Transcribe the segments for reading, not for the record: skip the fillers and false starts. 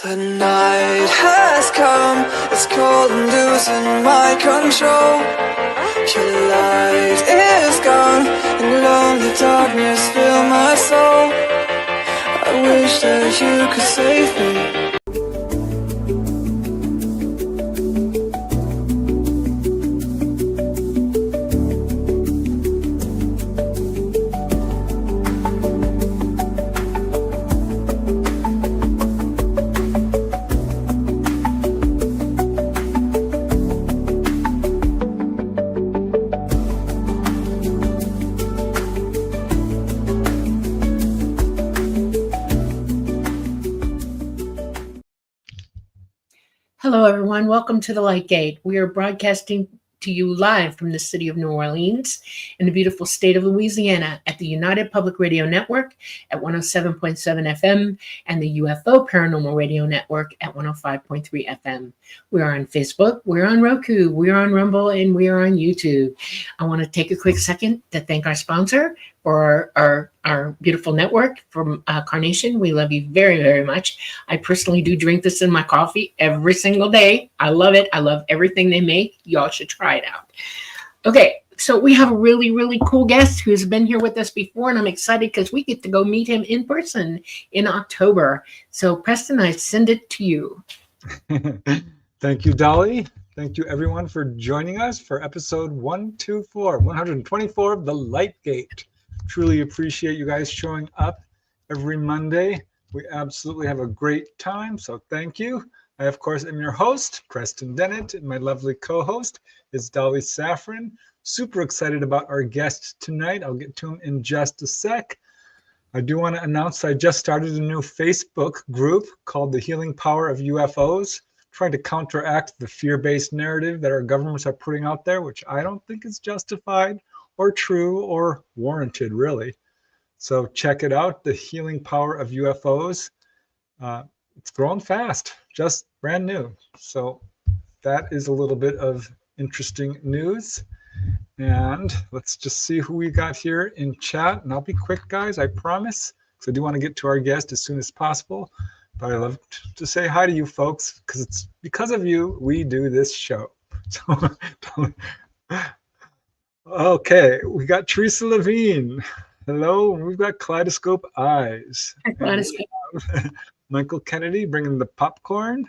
The night has come, it's cold and losing my control. Your light is gone, and lonely darkness fill my soul. I wish that you could save me. Hello, everyone. Welcome to the Light Gate. We are broadcasting to you live from the city of New Orleans in the beautiful state of Louisiana at the United Public Radio Network at 107.7 FM and the UFO Paranormal Radio Network at 105.3 FM. We are on Facebook, we're on Roku, we're on Rumble, and we are on YouTube. I want to take a quick second to thank our sponsor for our beautiful network from Carnation. We love you very, very much. I personally do drink this in my coffee every single day. I love it. I love everything they make. Y'all should try it out. Okay, so we have a really, really cool guest who's been here with us before, and I'm excited because we get to go meet him in person in October. So Preston, I send it to you. Thank you, Dolly. Thank you, everyone, for joining us for episode 124 of The Light Gate. Truly appreciate you guys showing up every Monday. We absolutely have a great time, so thank you. I, of course, am your host, Preston Dennett, and my lovely co-host is Dolly Safran. Super excited about our guest tonight. I'll get to him in just a sec. I do want to announce I just started a new Facebook group called The Healing Power of UFOs, trying to counteract the fear-based narrative that our governments are putting out there, which I don't think is justified or true or warranted, really. So check it out, The Healing Power of UFOs. It's growing fast, just brand new. So that is a little bit of interesting news. And let's just see who we got here in chat. And I'll be quick, guys, I promise, because I do want to get to our guest as soon as possible. But I love to say hi to you folks, because it's because of you we do this show. So, okay, we got Teresa Levine. Hello, we've got Kaleidoscope Eyes. Kaleidoscope. Michael Kennedy bringing the popcorn.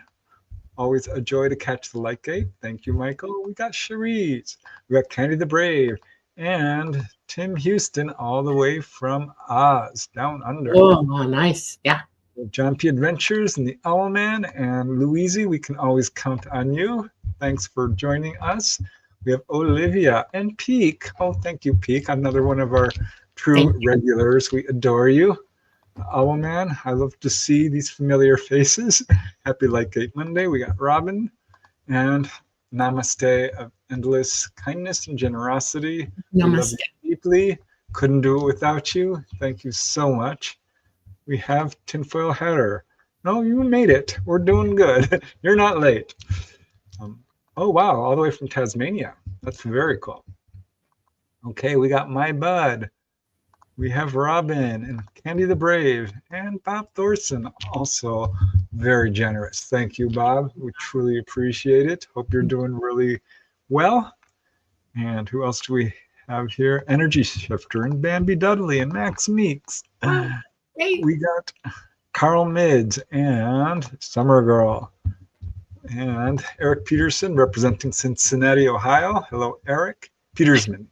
Always a joy to catch the light gate. Thank you, Michael. We got Cherise. We got Candy the Brave. And Tim Houston all the way from Oz, down under. Oh, nice. Yeah. John P. Adventures and the Owlman. And Louise, we can always count on you. Thanks for joining us. We have Olivia and Peak. Oh, thank you, Peak. Another one of our true regulars. We adore you. Owlman, I love to see these familiar faces. Happy Lightgate Monday. We got Robin and Namaste of endless kindness and generosity. Namaste. We love you deeply. Couldn't do it without you. Thank you so much. We have Tinfoil Hatter. No, you made it. We're doing good. You're not late. Oh, wow. All the way from Tasmania. That's very cool. Okay, we got My Bud. We have Robin and Candy the Brave and Bob Thorson, also very generous. Thank you, Bob. We truly appreciate it. Hope you're doing really well. And who else do we have here? Energy Shifter and Bambi Dudley and Max Meeks. We got Carl Mids and Summer Girl. And Eric Peterson representing Cincinnati, Ohio. Hello, Eric. Petersman.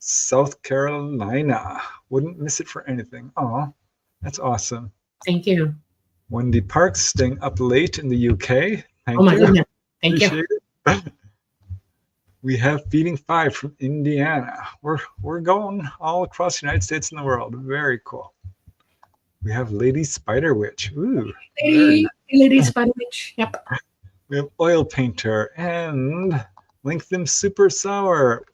South Carolina. Wouldn't miss it for anything. Oh, that's awesome. Thank you. Wendy Parks staying up late in the UK. Thank my you. goodness. Thank Appreciate you. It. We have Feeding Five from Indiana. We're going all across the United States and the world. Very cool. We have Lady Spider Witch. Ooh. Lady Spider Witch. Yep. We have Oil Painter and Lengthen Super Sour.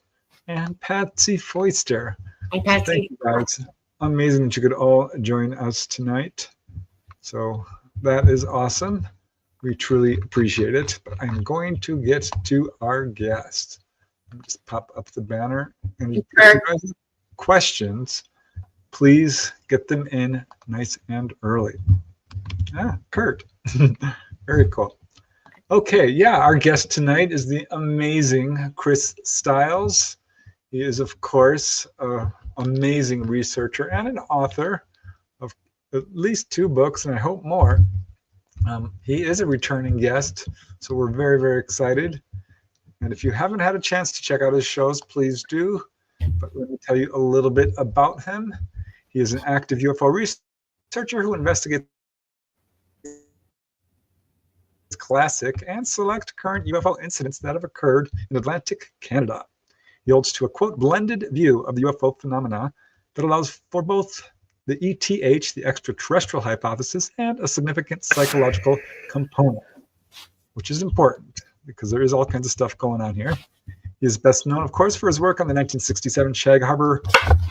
And Patsy Foister. Hi, Patsy. Thank you, guys. Amazing that you could all join us tonight. So that is awesome. We truly appreciate it. But I'm going to get to our guest. Just pop up the banner. And if you guys have questions, please get them in nice and early. Kurt. Very cool. Okay, yeah, our guest tonight is the amazing Chris Stiles. He is, of course, an amazing researcher and an author of at least 2 books, and I hope more. He is a returning guest, so we're very, very excited. And if you haven't had a chance to check out his shows, please do. But let me tell you a little bit about him. He is an active UFO researcher who investigates classic and select current UFO incidents that have occurred in Atlantic Canada. He holds to a, quote, blended view of the UFO phenomena that allows for both the ETH, the extraterrestrial hypothesis, and a significant psychological component, which is important because there is all kinds of stuff going on here. He is best known, of course, for his work on the 1967 Shag Harbour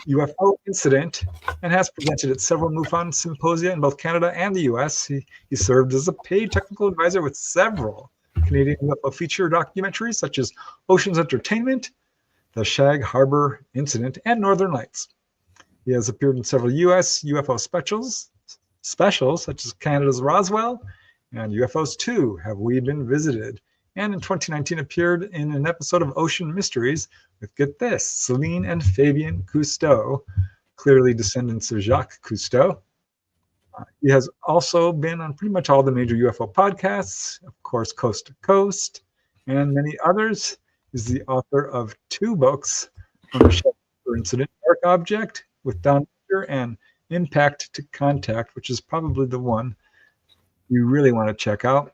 UFO incident and has presented at several MUFON symposia in both Canada and the US. He served as a paid technical advisor with several Canadian UFO feature documentaries such as Ocean's Entertainment, the Shag Harbour Incident, and Northern Lights. He has appeared in several US UFO specials such as Canada's Roswell and UFOs 2, Have We Been Visited? And in 2019 appeared in an episode of Ocean Mysteries with, get this, Celine and Fabien Cousteau, clearly descendants of Jacques Cousteau. He has also been on pretty much all the major UFO podcasts, of course, Coast to Coast, and many others. He's the author of 2 books on the Shag Incident, Dark Object with Don and Impact to Contact, which is probably the one you really want to check out,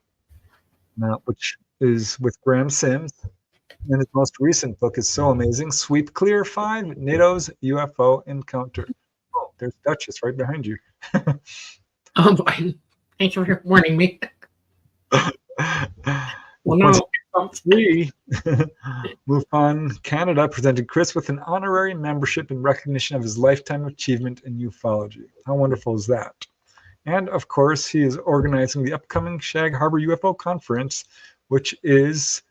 which is with Graham Sims. And his most recent book is so amazing, Sweep Clear 5, NATO's UFO Encounter. Oh, there's Duchess right behind you. Oh, boy. Thank you for warning me. Well, no. MUFON Canada presented Chris with an honorary membership in recognition of his lifetime achievement in ufology. How wonderful is that? And of course, he is organizing the upcoming Shag Harbour UFO Conference, which is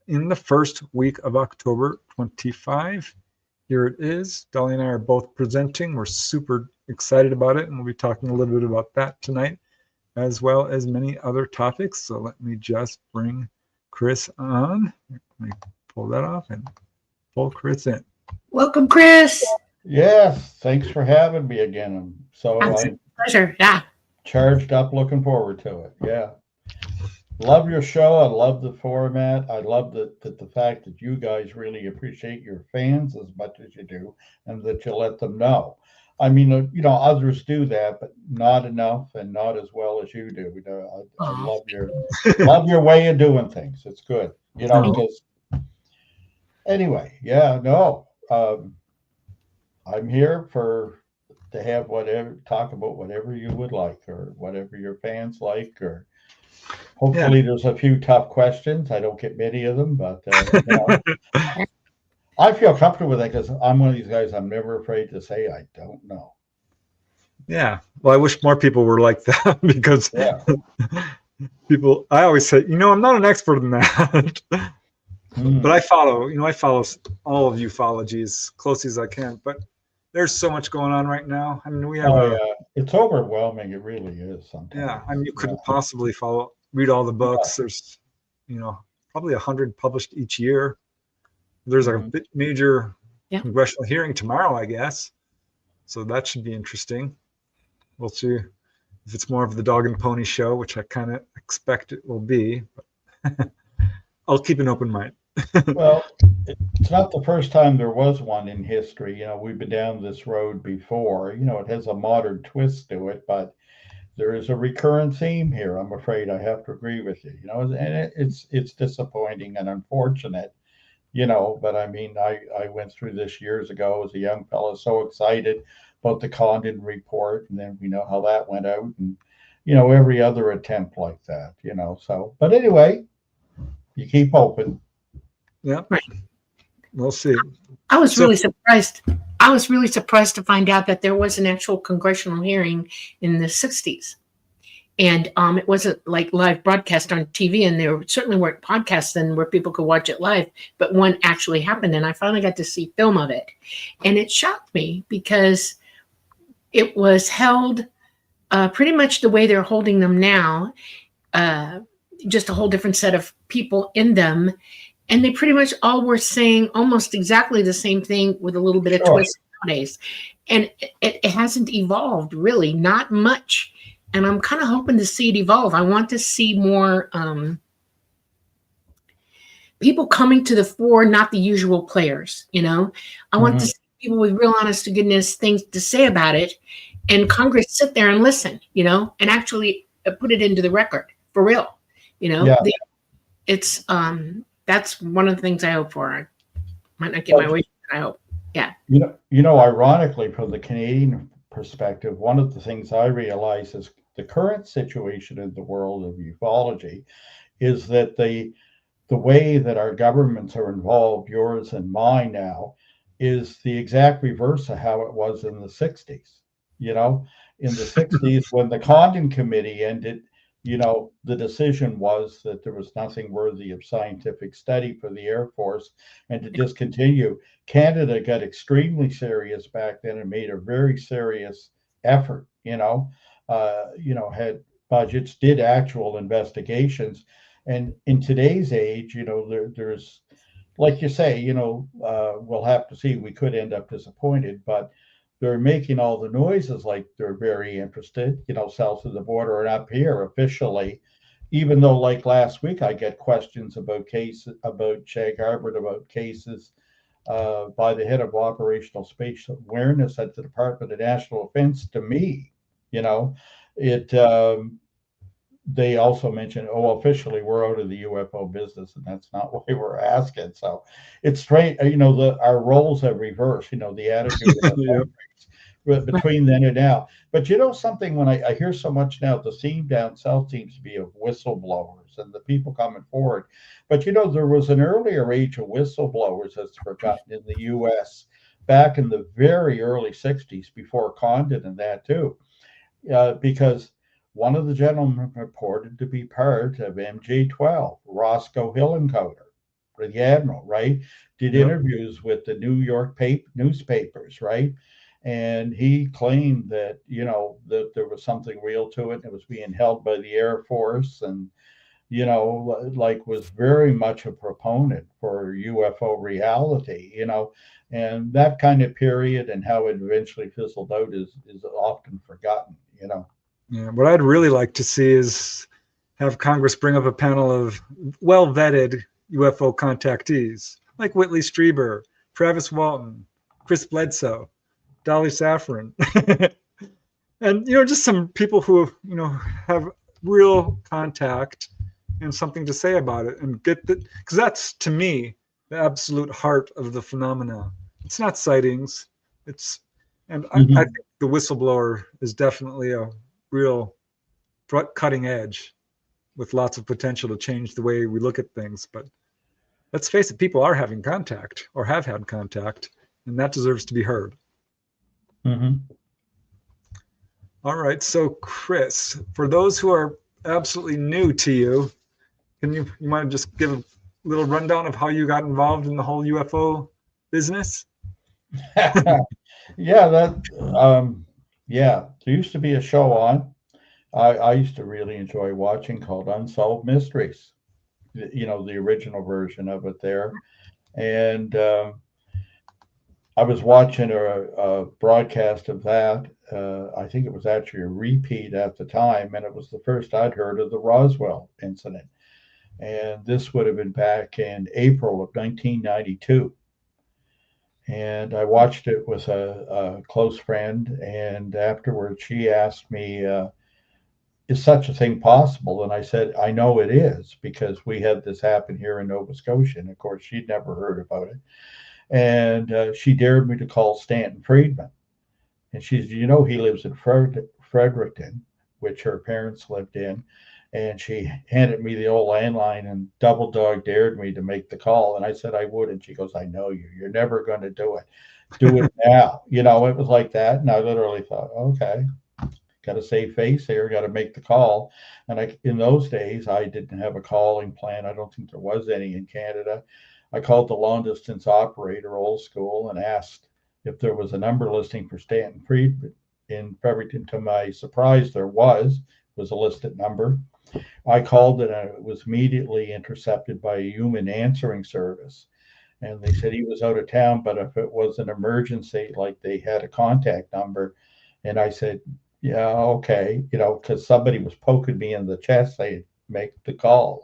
in the first week of October 25. Here it is. Dolly and I are both presenting. We're super excited about it, and we'll be talking a little bit about that tonight, as well as many other topics. So let me just bring Chris on. Let me pull that off and pull Chris in. Welcome, Chris. Yes, thanks for having me again. Pleasure. Yeah. Charged up, looking forward to it. Yeah. Love your show. I love the format. I love the fact that you guys really appreciate your fans as much as you do, and that you let them know. I mean, others do that, but not enough and not as well as you do. I love your way of doing things. It's good, because anyway, yeah, no, I'm here to have talk about whatever you would like or whatever your fans like, or hopefully there's a few tough questions. I don't get many of them, but I feel comfortable with that because I'm one of these guys. I'm never afraid to say I don't know. Yeah. Well, I wish more people were like that because I always say, I'm not an expert in that, but I follow all of ufology as closely as I can. But there's so much going on right now. I mean, we have it's overwhelming. It really is sometimes. Yeah. I mean, you couldn't possibly read all the books. There's, probably 100 published each year. There's a major congressional hearing tomorrow, I guess. So that should be interesting. We'll see if it's more of the dog and pony show, which I kind of expect it will be. But I'll keep an open mind. Well, it's not the first time there was one in history. We've been down this road before. It has a modern twist to it, but there is a recurrent theme here. I'm afraid I have to agree with you. And it's disappointing and unfortunate. But I mean, I went through this years ago as a young fellow, so excited about the Condon report, and then we know how that went out, and every other attempt like that. So, but anyway, you keep open. Yeah, right. We'll see. I was really surprised. I was really surprised to find out that there was an actual congressional hearing in the 60s. And it wasn't like live broadcast on TV, and there certainly weren't podcasts then where people could watch it live, but one actually happened, and I finally got to see film of it. And it shocked me because it was held pretty much the way they're holding them now, just a whole different set of people in them. And they pretty much all were saying almost exactly the same thing with a little bit of Sure. twist nowadays. And it hasn't evolved really, not much. And I'm kind of hoping to see it evolve. I want to see more people coming to the fore, not the usual players, you know? I want to see people with real honest to goodness things to say about it, and Congress sit there and listen, you know, and actually put it into the record for real, you know? Yeah. It's that's one of the things I hope for. I might not get my wish, but I hope. Yeah. You know, ironically, from the Canadian perspective, one of the things I realize is the current situation in the world of ufology is that the way that our governments are involved, yours and mine now, is the exact reverse of how it was in the 60s. You know, in the 60s, when the Condon Committee ended, you know, the decision was that there was nothing worthy of scientific study for the Air Force and to discontinue. Canada got extremely serious back then and made a very serious effort, had budgets, did actual investigations. And in today's age, you know, there's, like you say, we'll have to see. We could end up disappointed, but they're making all the noises like they're very interested, you know, south of the border and up here officially. Even though, like last week, I get questions about cases about Shag, Harbour, about cases by the head of operational space awareness at the Department of National Defense to me. You know, it. They also mentioned, officially we're out of the UFO business, and that's not why we're asking. So it's strange, our roles have reversed, the attitude of Yep. between then and now. But you know something, when I hear so much now, the theme down south seems to be of whistleblowers and the people coming forward. But there was an earlier age of whistleblowers that's forgotten in the US back in the very early 60s before Condon and that too. Because one of the gentlemen purported to be part of MJ12, Roscoe Hillencoder, the admiral, right? Did interviews with the New York newspapers, right? And he claimed that, that there was something real to it. And it was being held by the Air Force and, was very much a proponent for UFO reality, and that kind of period and how it eventually fizzled out is often forgotten, Yeah, what I'd really like to see is have Congress bring up a panel of well-vetted UFO contactees, like Whitley Strieber, Travis Walton, Chris Bledsoe, Dolly Safran, and just some people who have real contact and something to say about it, and get that, because that's, to me, the absolute heart of the phenomena. It's not sightings, and I think the whistleblower is definitely a real cutting edge with lots of potential to change the way we look at things. But let's face it, people are having contact or have had contact, and that deserves to be heard. All right, so Chris, for those who are absolutely new to you, can you want to just give a little rundown of how you got involved in the whole UFO business? Yeah, there used to be a show on. I used to really enjoy watching called Unsolved Mysteries, the original version of it there. And I was watching a broadcast of that. I think it was actually a repeat at the time, and it was the first I'd heard of the Roswell incident. And this would have been back in April of 1992. And I watched it with a close friend, and afterwards she asked me, is such a thing possible? And I said, I know it is, because we had this happen here in Nova Scotia. And of course, she'd never heard about it. And she dared me to call Stanton Friedman. And she said, he lives in Fredericton, which her parents lived in. And she handed me the old landline and double dog dared me to make the call. And I said I would. And she goes, I know you. You're never going to do it. Do it now. It was like that. And I literally thought, okay, got to save face here, got to make the call. And in those days, I didn't have a calling plan. I don't think there was any in Canada. I called the long distance operator, old school, and asked if there was a number listing for Stanton in Fredericton. To my surprise, there was a listed number. I called it, and it was immediately intercepted by a human answering service. And they said he was out of town, but if it was an emergency, like they had a contact number. And I said, yeah, okay, because somebody was poking me in the chest. They make the call,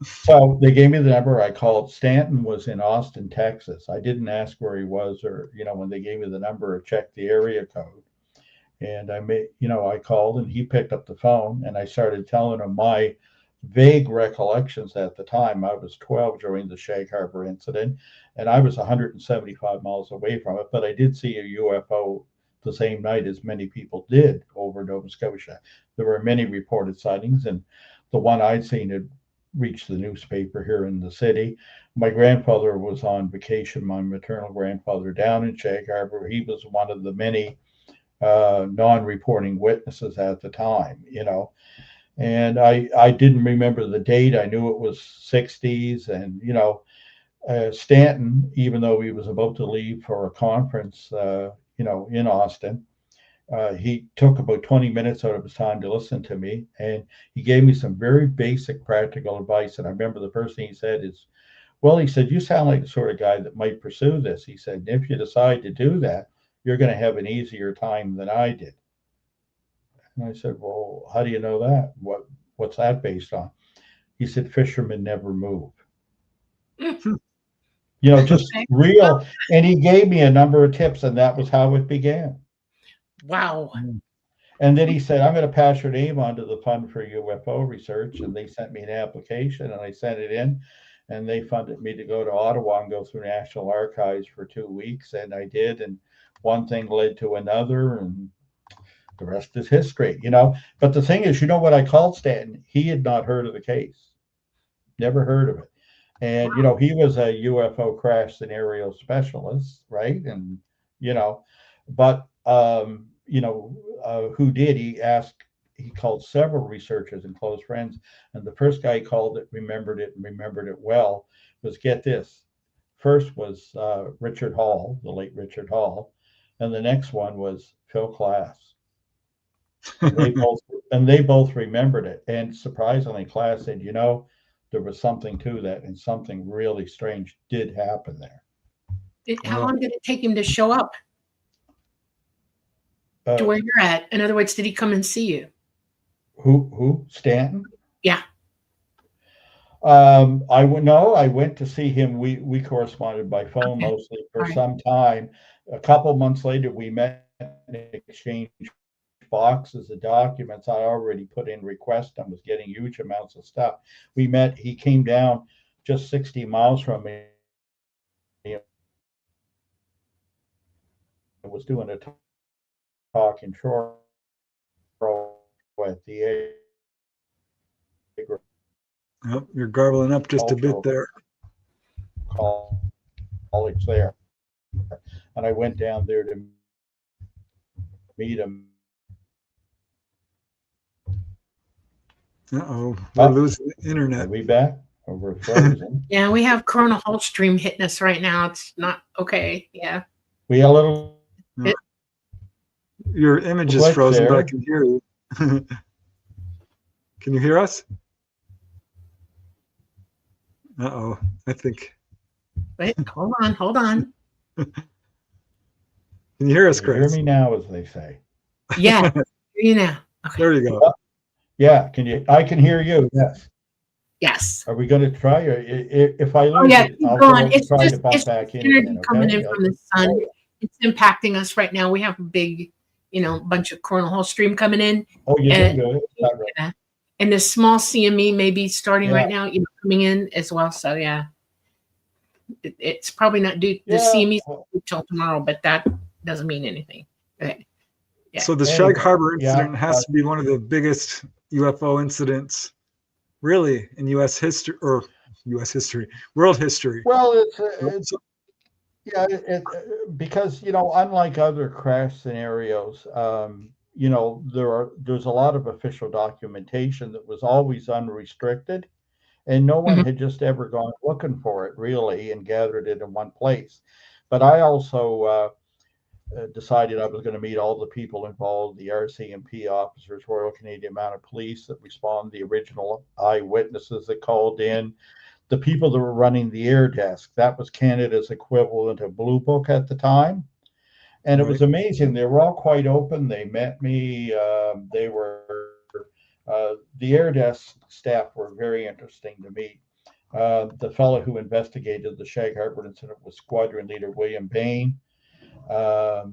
So they gave me the number. I called. Stanton was in Austin, Texas. I didn't ask where he was, or when they gave me the number, or checked the area code. And I called, and he picked up the phone, and I started telling him my vague recollections at the time. I was 12 during the Shag Harbour incident, and I was 175 miles away from it, but I did see a UFO the same night as many people did over Nova Scotia. There were many reported sightings, and the one I'd seen had reached the newspaper here in the city. My grandfather was on vacation, my maternal grandfather, down in Shag Harbour. He was one of the many non-reporting witnesses at the time, and I didn't remember the date. I knew it was 60s, and Stanton, even though he was about to leave for a conference, in Austin, he took about 20 minutes out of his time to listen to me, and he gave me some very basic practical advice. And I remember the first thing he said is, well, he said, you sound like the sort of guy that might pursue this. He said, if you decide to do that, you're going to have an easier time than I did. And I said, well, how do you know that? What's that based on? He said, fishermen never move. Just real. And he gave me a number of tips, and that was how it began. Wow. And then he said, I'm going to pass your name on to the Fund for UFO Research. And they sent me an application, and I sent it in, and they funded me to go to Ottawa and go through National Archives for 2 weeks. And I did. And one thing led to another, and the rest is history, But the thing is, what I called Stanton? He had not heard of the case, never heard of it. And, he was a UFO crash scenario specialist, right? And, but, who did? He called several researchers and close friends. And the first guy he called that remembered it well was, get this, first was Richard Hall, the late Richard Hall. And the next one was Phil Klass. And they both remembered it. And surprisingly, Klass said, there was something to that, and something really strange did happen there. How long did it take him to show up to where you're at? In other words, did he come and see you? Who? Stanton? Yeah. I went to see him. We corresponded by phone mostly for some time. A couple months later, we met and exchanged boxes of documents. I already put in requests and was getting huge amounts of stuff. We met. He came down just 60 miles from me. I was doing a talk in Shore at the Oh, you're garbling up just a bit there. College there. And I went down there to meet him. Uh-oh, we're losing the internet. Are we back? Or we're frozen? Yeah, we have Corona Hall stream hitting us right now. It's not okay. Yeah. We got a little... Your image is frozen, but I can hear you. Can you hear us? Uh-oh, I think. Wait, hold on. Can you hear us, Chris? Hear me now, as they say. Yeah, hear you now. Okay. There you go. Yeah, I can hear you. Yes. Yes. Are we going to try? Or if I lose it, I'll go on. It's try just to pop it's back in energy again, coming okay? in from the sun. It's impacting us right now. We have a big, bunch of Corona Hall stream coming in. Oh, you did good. Yeah. And the small CME may be starting right now, coming in as well. So yeah, it's probably not due. The CME till tomorrow, but that doesn't mean anything. Okay. Yeah. So the Shag Harbour incident has to be one of the biggest UFO incidents, really, in U.S. history or world history. Well, because unlike other crash scenarios, there's a lot of official documentation that was always unrestricted, and no one had just ever gone looking for it really and gathered it in one place. But I also decided I was going to meet all the people involved, the RCMP officers, Royal Canadian Mounted Police that responded, the original eyewitnesses that called in, the people that were running the air desk. That was Canada's equivalent of Blue Book at the time. And it was amazing. They were all quite open. They met me. The air desk staff were very interesting to meet. The fellow who investigated the Shag Harbour incident was Squadron Leader William Bain. A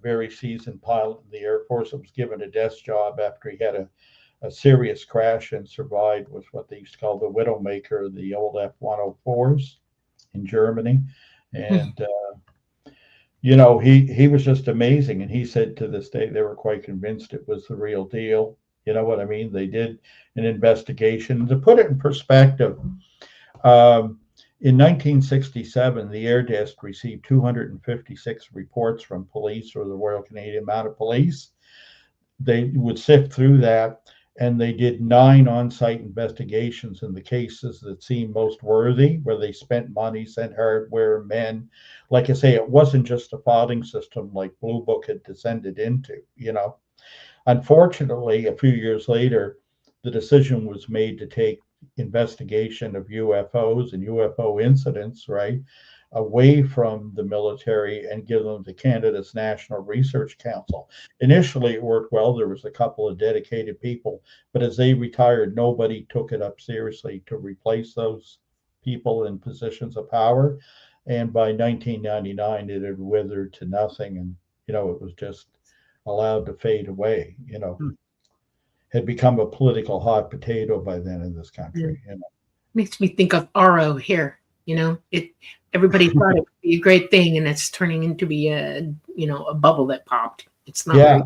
very seasoned pilot in the Air Force that was given a desk job after he had a serious crash and survived with what they used to call the Widowmaker, the old F-104s in Germany. And, he was just amazing. And he said to this day, they were quite convinced it was the real deal. You know what I mean? They did an investigation. To put it in perspective, in 1967, the Air Desk received 256 reports from police or the Royal Canadian Mounted Police. They would sift through that, and they did 9 on-site investigations in the cases that seemed most worthy, where they spent money, sent hardware, men. Like I say, it wasn't just a filing system like Blue Book had descended into, Unfortunately, a few years later, the decision was made to take investigation of UFOs and UFO incidents, right, away from the military and give them to Canada's National Research Council. Initially, it worked well. There was a couple of dedicated people, but as they retired, nobody took it up seriously to replace those people in positions of power. And by 1999, it had withered to nothing, and it was just allowed to fade away. Had become a political hot potato by then in this country. Makes me think of RO here. Everybody thought it would be a great thing, and it's turning into be a bubble that popped. It's not right,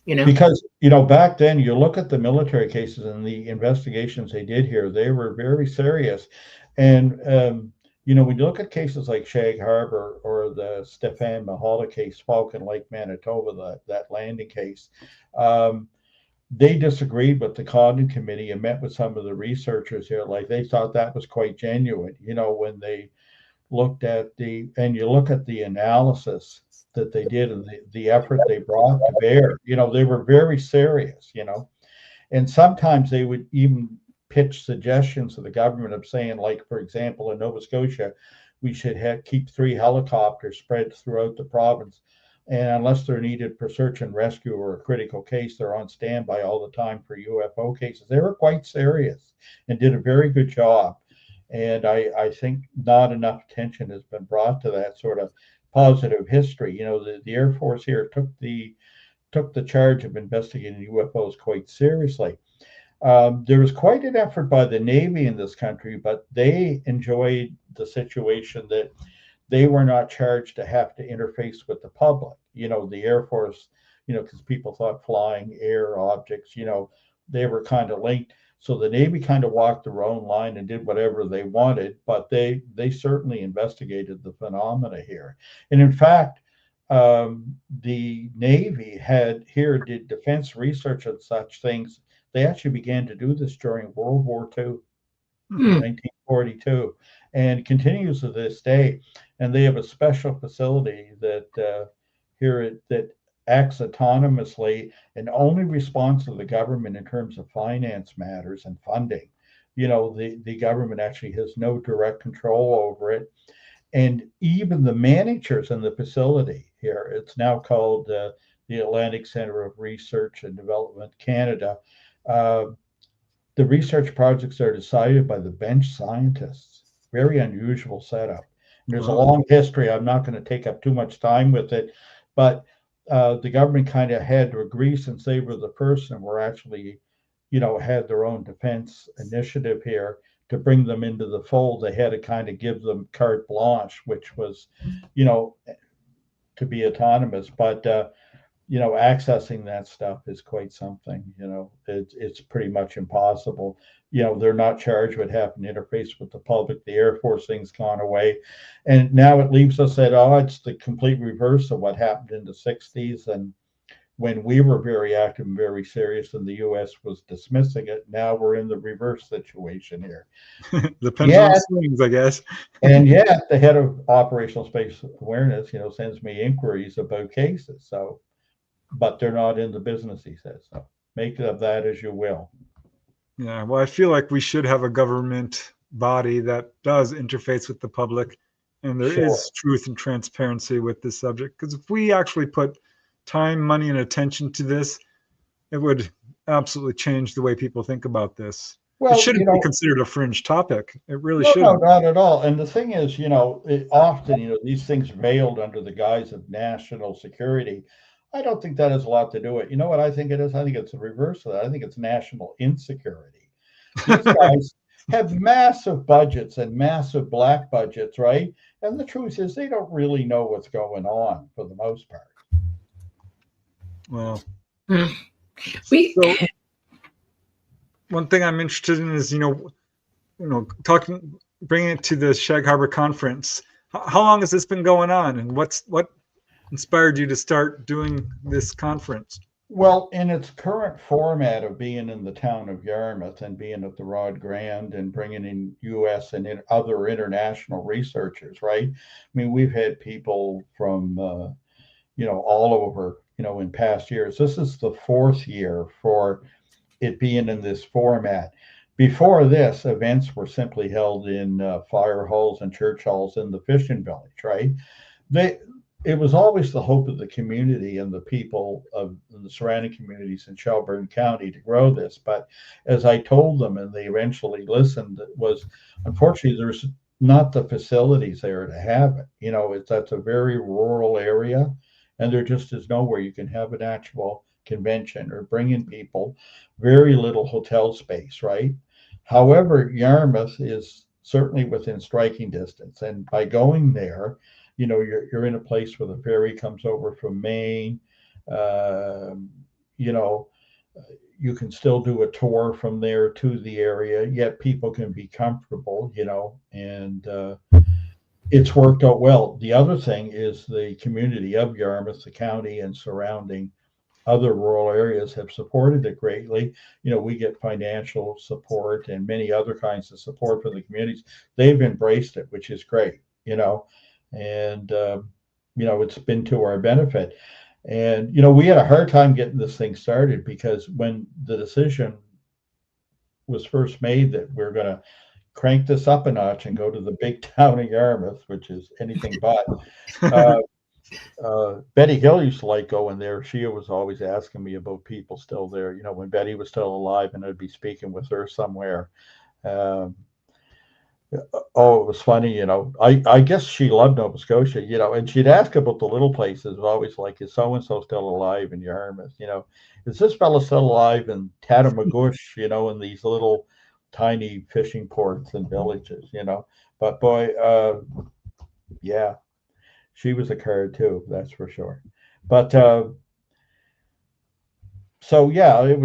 because back then you look at the military cases and the investigations they did here, they were very serious. And when you look at cases like Shag Harbour or the Stefan Mahala case, Falcon Lake, Manitoba, that landing case, they disagreed with the Condon Committee and met with some of the researchers here. Like, they thought that was quite genuine, when they looked at you look at the analysis that they did and the effort they brought to bear, they were very serious, and sometimes they would even pitch suggestions to the government of saying, like, for example, in Nova Scotia, we should keep 3 helicopters spread throughout the province. And unless they're needed for search and rescue or a critical case, they're on standby all the time for UFO cases. They were quite serious and did a very good job. And I think not enough attention has been brought to that sort of positive history. The Air Force here took the charge of investigating UFOs quite seriously. There was quite an effort by the Navy in this country, but they enjoyed the situation that they were not charged to have to interface with the public. The Air Force, because people thought flying air objects, they were kind of linked. So the Navy kind of walked their own line and did whatever they wanted, but they certainly investigated the phenomena here. And in fact, the Navy did defense research on such things. They actually began to do this during World War II, 1942, and continues to this day. And they have a special facility that that acts autonomously and only responds to the government in terms of finance matters and funding. The government actually has no direct control over it. And even the managers in the facility here, it's now called the Atlantic Center of Research and Development Canada. The research projects are decided by the bench scientists. Very unusual setup. And there's a long history. I'm not going to take up too much time with it, but the government kind of had to agree, since they were the first and were actually, had their own defense initiative here, to bring them into the fold. They had to kind of give them carte blanche, which was, to be autonomous. But accessing that stuff is quite something. It's pretty much impossible. They're not charged with having to interface with the public. The Air Force thing's gone away. And now it leaves us at odds, the complete reverse of what happened in the 60s and, when we were very active and very serious and the U.S. was dismissing it. Now we're in the reverse situation here. The pendulum swings, I guess. And yet the head of Operational Space Awareness, sends me inquiries about cases. So, but they're not in the business, he says. So make of that as you will. Yeah, well, I feel like we should have a government body that does interface with the public, and there is truth and transparency with this subject. Because if we actually put time, money, and attention to this, it would absolutely change the way people think about this. Well, it shouldn't be considered a fringe topic. It really shouldn't. No, not at all. And the thing is, often, these things veiled under the guise of national security. I don't think that has a lot to do with it. You know what I think it is? I think it's the reverse of that. I think it's national insecurity. These guys have massive budgets and massive black budgets, right? And the truth is they don't really know what's going on for the most part. Well, so one thing I'm interested in is, bringing it to the Shag Harbour conference. How long has this been going on, and what inspired you to start doing this conference? Well, in its current format of being in the town of Yarmouth and being at the Rod Grand and bringing in U.S. and other international researchers, right? I mean, we've had people from, all over, in past years. This is the fourth year for it being in this format. Before this, events were simply held in fire halls and church halls in the fishing village, right? It was always the hope of the community and the people of the surrounding communities in Shelburne County to grow this. But as I told them, and they eventually listened, it was unfortunately there's not the facilities there to have it. That's a very rural area, and there just is nowhere you can have an actual convention or bring in people. Very little hotel space, right? However, Yarmouth is certainly within striking distance, and by going there, you're in a place where the ferry comes over from Maine. You can still do a tour from there to the area, yet people can be comfortable, and it's worked out well. The other thing is the community of Yarmouth, the county and surrounding other rural areas have supported it greatly. We get financial support and many other kinds of support from the communities. They've embraced it, which is great, and it's been to our benefit. And we had a hard time getting this thing started because when the decision was first made that we're going to crank this up a notch and go to the big town of Yarmouth, which is anything but, Betty Hill used to like going there. She was always asking me about people still there, when Betty was still alive, and I'd be speaking with her somewhere. It was funny, I guess she loved Nova Scotia, and she'd ask about the little places. It was always like, is so-and-so still alive in Yarmouth? Is this fella still alive in Tatamagouche, in these little tiny fishing ports and villages, But boy, yeah, she was a card too, that's for sure. But so yeah,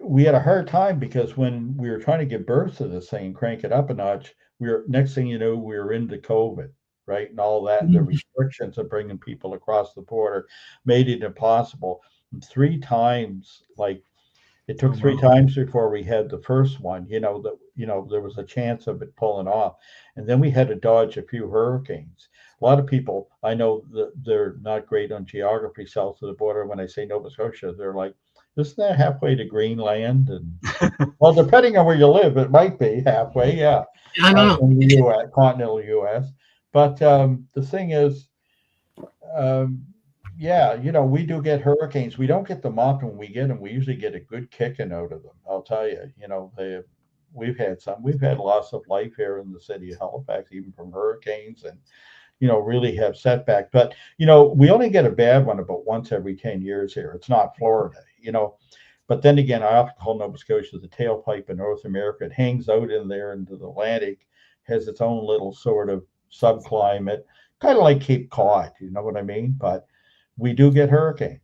we had a hard time because when we were trying to give birth to this thing and crank it up a notch, next thing you know, we were into COVID, right? And all that, the restrictions of bringing people across the border made it impossible. And 3 times, it took 3 times before we had the first one, there was a chance of it pulling off. And then we had to dodge a few hurricanes. A lot of people, I know that they're not great on geography south of the border. When I say Nova Scotia, they're like, isn't that halfway to Greenland? And well, depending on where you live, it might be halfway, yeah. I know. In the US, continental US. But the thing is, we do get hurricanes. We don't get them often. When we get them, we usually get a good kicking out of them. I'll tell you, we've had loss of life here in the city of Halifax, even from hurricanes, and really have setbacks. But we only get a bad one about once every 10 years here. It's not Florida, But then again, I often call Nova Scotia the tailpipe of North America. It hangs out in there into the Atlantic, has its own little sort of subclimate, kind of like Cape Cod, you know what I mean? But we do get hurricanes.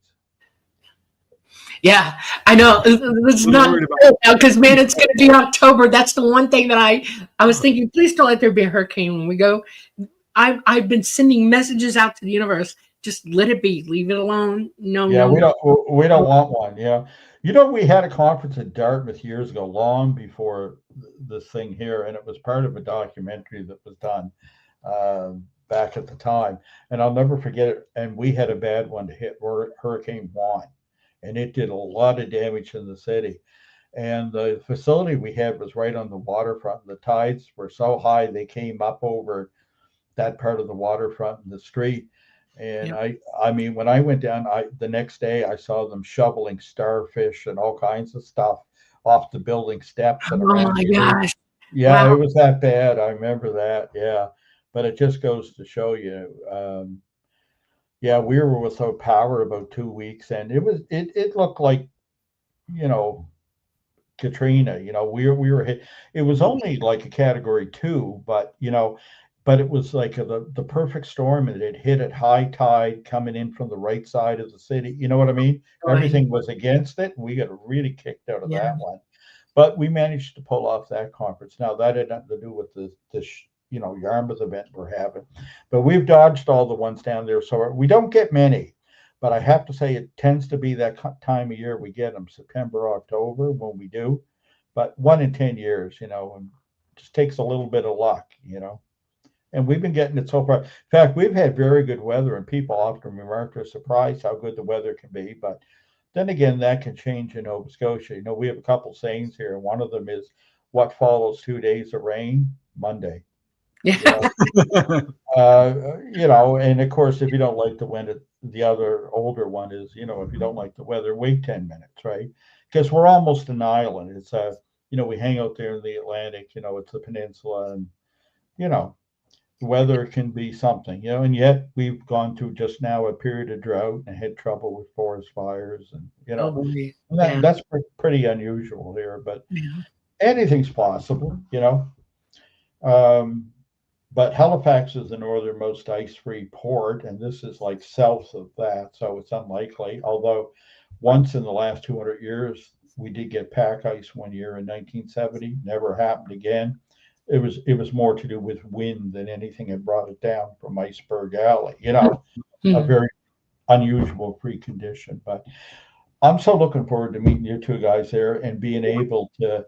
Yeah, I know. It's not because, man, it's going to be October. That's the one thing that I was thinking, please don't let there be a hurricane when we go. I've been sending messages out to the universe. just let it be. Leave it alone. No, Yeah, no, we no. don't want one. Yeah, you know, we had a conference in Dartmouth years ago, long before this thing here, and it was part of a documentary that was done back at the time, and I'll never forget it. And we had a bad one to hit Hurricane Juan, and it did a lot of damage in the city. And the facility we had was right on the waterfront. The tides were so high they came up over that part of the waterfront and the street. And Yeah. I mean, when I went down, the next day I saw them shoveling starfish and all kinds of stuff off the building steps and Oh around my the edge. gosh. Yeah, Wow. it was that bad. I remember that. Yeah, but it just goes to show you. Yeah, we were without power about 2 weeks, and it looked like, you know, Katrina. You know, we were hit. It was only like a category 2, but but it was like the perfect storm, and it hit at high tide coming in from the right side of the city. You know what I mean? Boy. Everything was against it, and we got really kicked out of Yeah. that one. But we managed to pull off that conference. Now that had nothing to do with the Yarmouth event we're having, but we've dodged all the ones down there, so we don't get many. But I have to say, it tends to be that time of year we get them, September, October, when we do. But 1 in 10 years, and it just takes a little bit of luck. And we've been getting it so far. In fact, we've had very good weather, and people often remark they're surprised how good the weather can be. But then again, that can change in Nova Scotia. We have a couple sayings here, and one of them is, "What follows 2 days of rain? Monday." You Yeah. know, and of course, if you don't like the wind, the other older one is, if you don't like the weather, wait 10 minutes, right? Because we're almost an island. We hang out there in the Atlantic. It's a peninsula, and you know the weather can be something, and yet we've gone through just now a period of drought and had trouble with forest fires, and Oh boy. and Yeah. that's pretty unusual here, but Yeah. anything's possible. Um, but Halifax is the northernmost ice-free port, and this is like south of that, so it's unlikely. Although once in the last 200 years, we did get pack ice one year in 1970. Never happened again. It was more to do with wind than anything had brought it down from Iceberg Alley. A Mhm. very unusual precondition. But I'm so looking forward to meeting you two guys there and being able to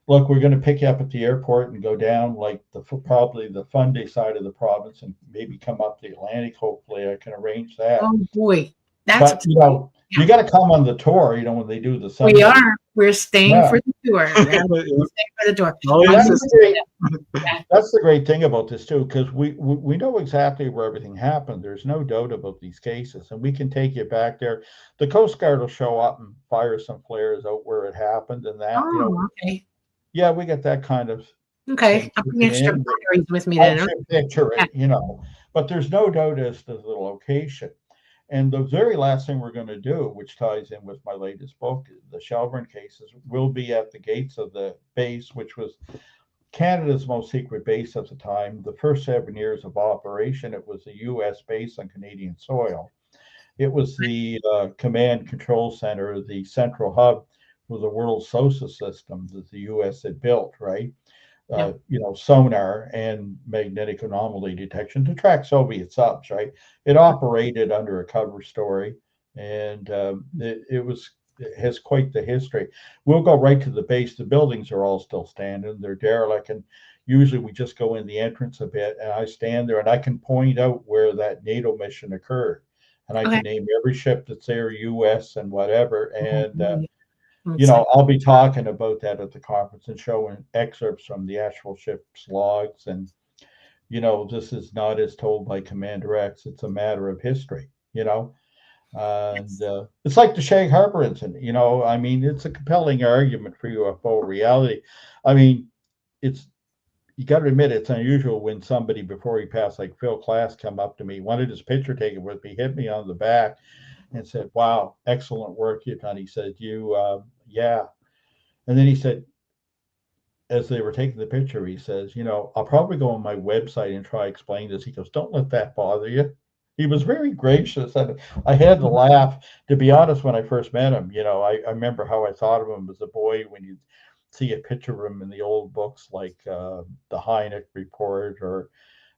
look. We're going to pick you up at the airport and go down like probably the Fundy side of the province and maybe come up the Atlantic. Hopefully, I can arrange that. Oh boy. That's But exciting. you Yeah. got to come on the tour. When they do the We Sunday. are. We're staying Yeah. for the tour. We're staying for the tour. Oh, And yes, that's the great, Yeah. that's the great thing about this too, because we know exactly where everything happened. There's no doubt about these cases, and we can take you back there. The Coast Guard will show up and fire some flares out where it happened, and Oh, okay. yeah, we get that kind of Okay. thing I'll bring kicking extra in. batteries with me then. Helps you picture Yeah. it. But there's no doubt as to the location. And the very last thing we're going to do, which ties in with my latest book, the Shelburne cases, will be at the gates of the base, which was Canada's most secret base at the time. The first 7 years of operation, it was a U.S. base on Canadian soil. It was the command control center, the central hub for the world SOSA system that the U.S. had built, right? Yeah. Sonar and magnetic anomaly detection to track Soviet subs, right? It operated under a cover story, and it has quite the history. We'll go right to the base. The buildings are all still standing. They're derelict, and usually we just go in the entrance a bit, and I stand there and I can point out where that NATO mission occurred, and I Okay. can name every ship that's there, U.S. and whatever, and Exciting. I'll be talking about that at the conference and showing excerpts from the actual ship's logs. And, this is not as told by Commander X. It's a matter of history. And it's like the Shag Harbour incident. I mean, it's a compelling argument for UFO reality. I mean, you got to admit it's unusual when somebody before he passed, like Phil Class, come up to me, wanted his picture taken with me, hit me on the back, and said, "Wow, excellent work you've done." He said, yeah." And then he said, as they were taking the picture, he says, "I'll probably go on my website and try explain this." He goes, "Don't let that bother you." He was very gracious, and I had to laugh. To be honest, when I first met him, I remember how I thought of him as a boy when you see a picture of him in the old books like the Hynek Report or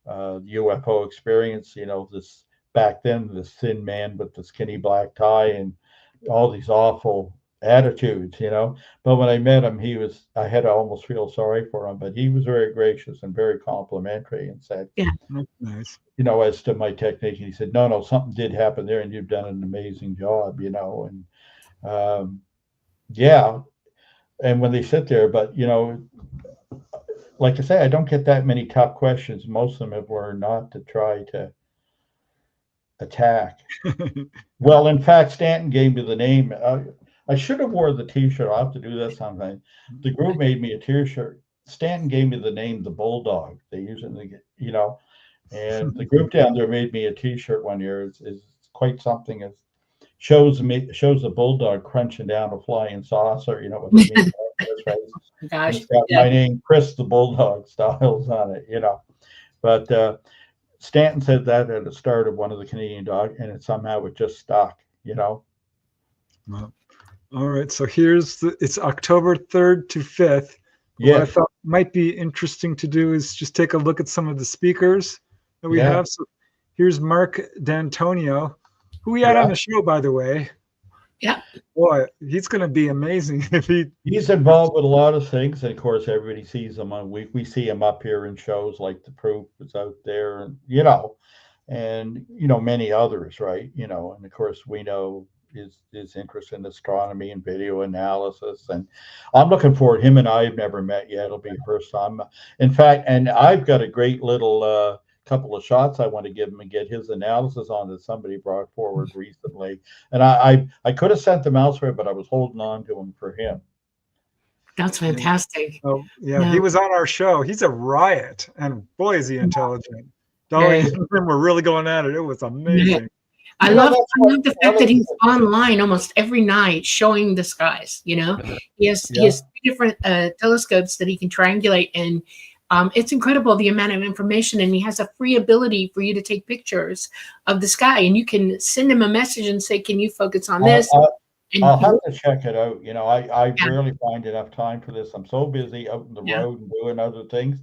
UFO Experience. This back then, this thin man with the skinny black tie and all these awful attitudes, you know. But when I met him, I had to almost feel sorry for him, but he was very gracious and very complimentary and said, Yeah. That's nice. you know, as to my technique. And he said, no, something did happen there and you've done an amazing job, you know. And yeah. And when they sit there, but, you know, like I say, I don't get that many tough questions. Most of them have learned not to try to attack. Well, in fact, Stanton gave me the name. I should have wore the T-shirt. I'll have to do that sometime. The group made me a T-shirt. Stanton gave me the name, the Bulldog. They use it, you know. And the group down there made me a T-shirt one year. It's quite something. It shows a bulldog crunching down a flying saucer. You know what I mean? Gosh, it's got my name, Chris the Bulldog Styles, on it. You know, but Stanton said that at the start of one of the Canadian dog, and it just stuck. You know. Well, all right. So it's October 3rd to 5th. Yeah. What I thought might be interesting to do is just take a look at some of the speakers that we have. So here's Mark D'Antonio, who we had on the show, by the way. Yeah. Boy, he's going to be amazing if he's involved with a lot of things. And of course, everybody sees him on we see him up here in shows like The Proof is out there, and you know, many others, right? You know, and of course we know his interest in astronomy and video analysis, and I'm looking forward. Him and I have never met yet. It'll be the first time. In fact, and I've got a great little couple of shots I want to give him and get his analysis on that somebody brought forward recently. And I could have sent them elsewhere, but I was holding on to them for him. That's fantastic. Oh, yeah, he was on our show. He's a riot, and boy, is he intelligent. Dolly and him were really going at it. It was amazing. I love the fact that he's online almost every night showing the skies. You know, he has 2 different telescopes that he can triangulate, and it's incredible the amount of information. And he has a free ability for you to take pictures of the sky, and you can send him a message and say, "Can you focus on this?" I'll have to check it out. You know, I rarely find enough time for this. I'm so busy out on the road and doing other things.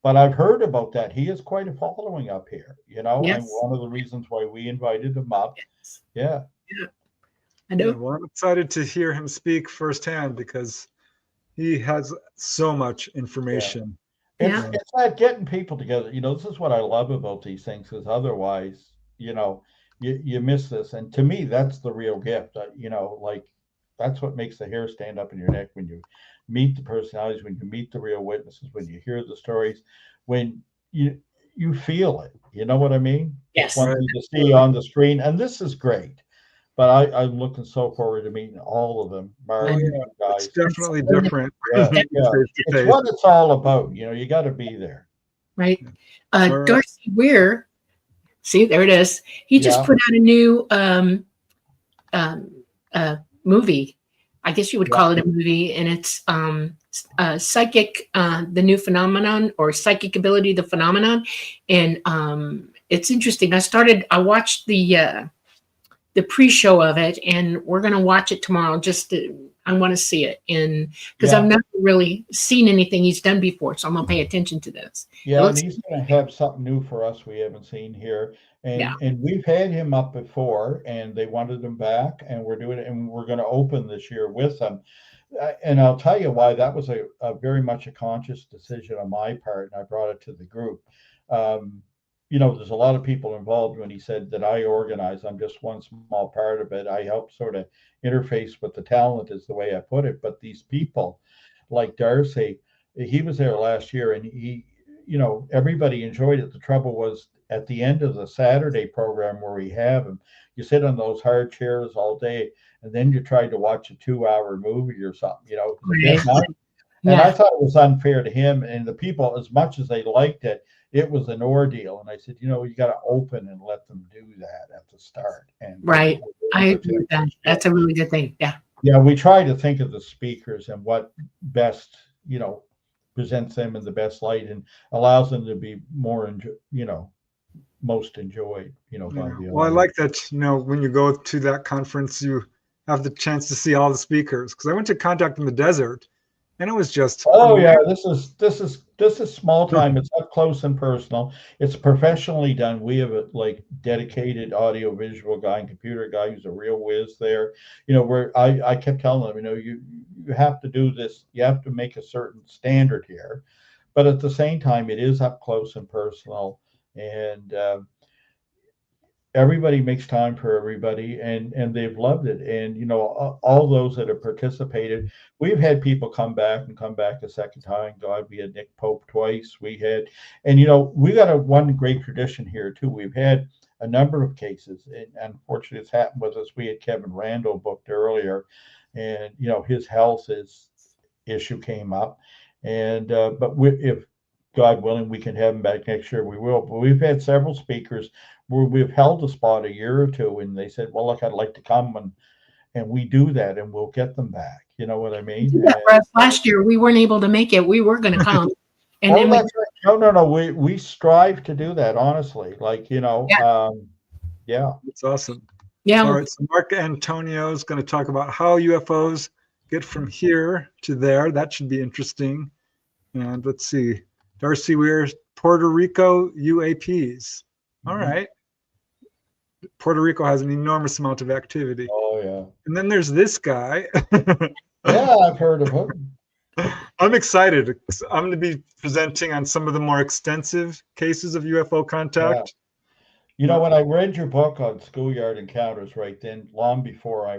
But I've heard about that. He has quite a following up here, you know, and one of the reasons why we invited him up. Yeah. I know. Well, I'm excited to hear him speak firsthand because he has so much information. It's not getting people together. You know, this is what I love about these things, because otherwise, you know, you miss this. And to me, that's the real gift. You know, like that's what makes the hair stand up in your neck when you meet the personalities, when you meet the real witnesses, when you hear the stories, when you feel it. You know what I mean? Yes. It's one thing to see on the screen, and this is great. But I'm looking so forward to meeting all of them. Guys. It's definitely different. It's what it's all about. You know, you got to be there. Right. Darcy Weir, see, there it is. He just put out a new movie. I guess you would call it a movie, and it's Psychic, the New Phenomenon, or Psychic Ability, the Phenomenon. And it's interesting. I watched the pre-show of it, and we're going to watch it tomorrow. I want to see it, and because I've never really seen anything he's done before, so I'm going to pay attention to this. Yeah, and he's going to have something new for us we haven't seen here. And we've had him up before, and they wanted him back, and we're doing it, and we're going to open this year with him. And I'll tell you why. That was a very much a conscious decision on my part, and I brought it to the group. You know, there's a lot of people involved. When he said that I organize, I'm just one small part of it. I help sort of interface with the talent, is the way I put it. But these people, like Darcy, he was there last year, and he, you know, everybody enjoyed it. The trouble was, at the end of the Saturday program where we have him, you sit on those hard chairs all day, and then you try to watch a 2-hour movie or something, you know. And I thought it was unfair to him and the people. As much as they liked it, it was an ordeal. And I said, you know, you got to open and let them do that at the start. And I agree with that. That's a really good thing. Yeah, we try to think of the speakers and what best, you know, presents them in the best light and allows them to be more, you know, most enjoyed, you know. By the well, I like that, you know, when you go to that conference, you have the chance to see all the speakers, because I went to Contact in the Desert, and it was just Oh yeah, amazing. this is small time. It's up close and personal. It's professionally done. We have a like dedicated audio visual guy and computer guy who's a real whiz there. You know, where I kept telling them, you know, you have to do this. You have to make a certain standard here, but at the same time, it is up close and personal, and everybody makes time for everybody, and they've loved it. And you know, all those that have participated, we've had people come back a second time. God, we had Nick Pope twice. We had, and you know, we got a one great tradition here too. We've had a number of cases, and unfortunately it's happened with us. We had Kevin Randall booked earlier, and you know, his health issue came up, and but if God willing, we can have him back next year. We will. But we've had several speakers where we've held a spot a year or two, and they said, "Well, look, I'd like to come," and we do that, and we'll get them back. You know what I You mean? did that for us last year. We weren't able to make it. We were going to come, and Oh, then we. that's right. No. We strive to do that, honestly. Like, you know, Yeah. yeah. It's awesome. Yeah. All right, so Mark Antonio is going to talk about how UFOs get from here to there. That should be interesting. And let's see, Darcy Weir, Puerto Rico UAPs. All right. Puerto Rico has an enormous amount of activity. Oh, yeah. And then there's this guy. Yeah, I've heard of him. I'm excited. I'm going to be presenting on some of the more extensive cases of UFO contact. Yeah. You know, when I read your book on schoolyard encounters, right then, long before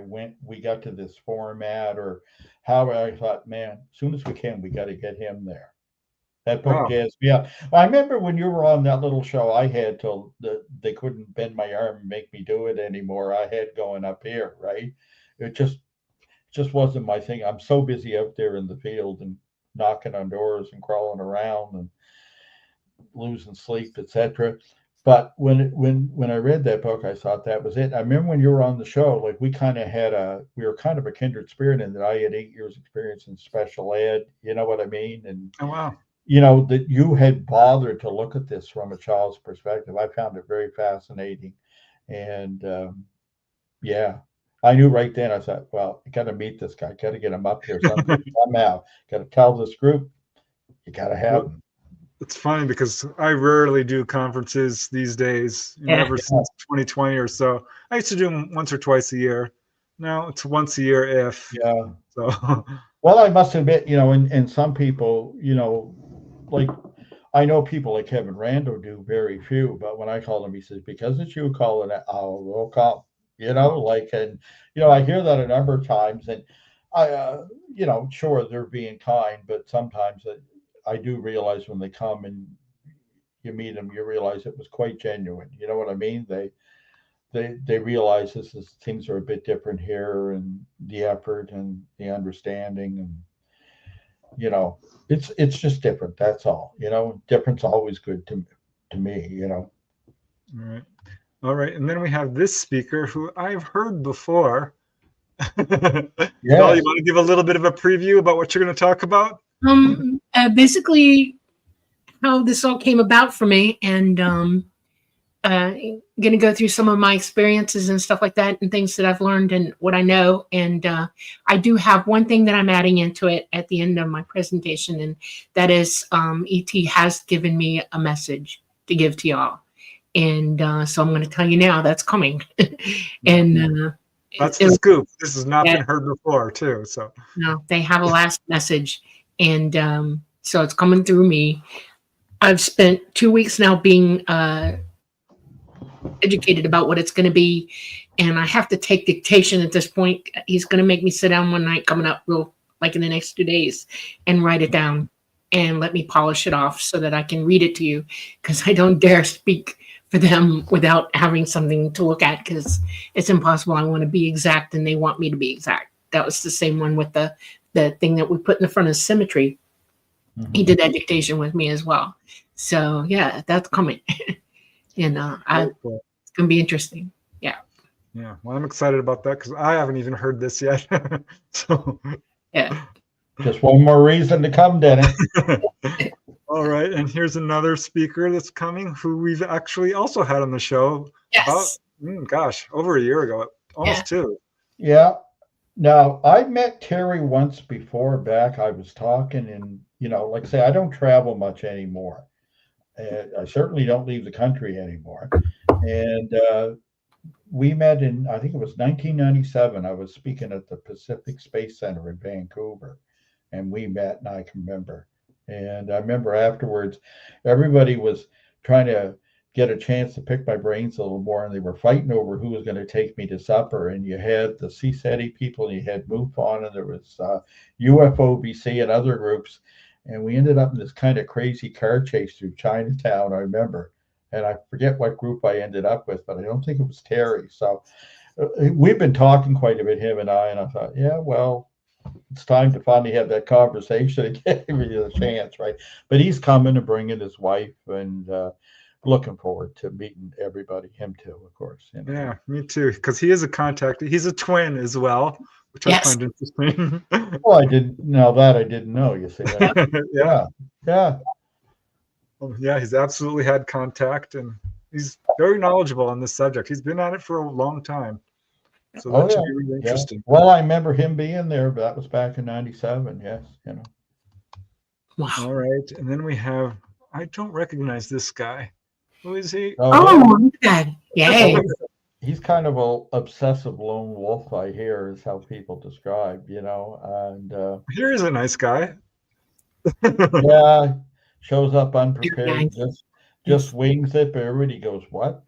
we got to this format or how I thought, man, as soon as we can, we got to get him there. That book jazzed me up. I remember when you were on that little show I had till they couldn't bend my arm and make me do it anymore. I had going up here, right? It just wasn't my thing. I'm so busy out there in the field and knocking on doors and crawling around and losing sleep, etc. But when I read that book, I thought that was it. I remember when you were on the show, like we were kind of a kindred spirit in that I had 8 years experience in special ed. You know what I mean? And oh wow, you know that you had bothered to look at this from a child's perspective. I found it very fascinating, and yeah, I knew right then. I thought, well, you got to meet this guy. Got to get him up here somehow. Got to tell this group. You got to have him. It's funny because I rarely do conferences these days, ever since 2020 or so. I used to do them once or twice a year. Now it's once a year if. Yeah. So. Well, I must admit, you know, and some people, you know, like I know people like Kevin Randall do very few, but when I call him, he says, because it's you calling it, we'll come, you know, like, and, you know, I hear that a number of times and you know, sure, they're being kind, but sometimes I do realize when they come and you meet them, you realize it was quite genuine. You know what I mean? They realize things are a bit different here, and the effort and the understanding, and you know, it's just different. That's all. You know, different's always good to me. You know. All right, and then we have this speaker who I've heard before. Yeah. You want to give a little bit of a preview about what you're going to talk about? Basically, how this all came about for me, and going to go through some of my experiences and stuff like that, and things that I've learned and what I know. And I do have one thing that I'm adding into it at the end of my presentation, and that is ET has given me a message to give to y'all, and so I'm going to tell you now that's coming. And that's the scoop. This has not been heard before, too. So no, they have a last message, and so it's coming through me. I've spent 2 weeks now being educated about what it's going to be, and I have to take dictation at this point. He's going to make me sit down one night coming up like in the next 2 days and write it down and let me polish it off so that I can read it to you, because I don't dare speak for them without having something to look at, because it's impossible. I want to be exact and they want me to be exact. That was the same one with the thing that we put in the front of symmetry. Mm-hmm. He did that dictation with me as well. So yeah, that's coming. And it's going to be interesting. Yeah. Yeah. Well, I'm excited about that because I haven't even heard this yet. So yeah. Just one more reason to come, Dennis. All right. And here's another speaker that's coming who we've actually also had on the show about, over a year ago, almost 2. Yeah. Now, I met Terry once before back. I was talking, and like I say, I don't travel much anymore. I certainly don't leave the country anymore. And we met in, I think it was 1997. I was speaking at the Pacific Space Center in Vancouver, and we met, and I can remember. And I remember afterwards, everybody was trying to get a chance to pick my brains a little more, and they were fighting over who was going to take me to supper. And you had the CSETI people, and you had MUFON, and there was UFO and other groups. And we ended up in this kind of crazy car chase through Chinatown, I remember. And I forget what group I ended up with, but I don't think it was Terry. So we've been talking quite a bit, him and I thought, yeah, well, it's time to finally have that conversation and give you the chance, right? But he's coming and bringing his wife, and looking forward to meeting everybody. Him too, of course. Yeah, me too. Because he is a contact. He's a twin as well, which I find interesting. Well, I didn't know that. I didn't know. You see that? Yeah. Well, yeah, he's absolutely had contact, and he's very knowledgeable on this subject. He's been on it for a long time. So that should be really interesting. Yeah. Well, I remember him being there, but that was back in '97. Yes, Wow. All right, and then we have. I don't recognize this guy. Who is he? Okay. Yeah. He's kind of a obsessive lone wolf, I hear, is how people describe. And here is a nice guy. Yeah, shows up unprepared, just wings it, but everybody goes, "What?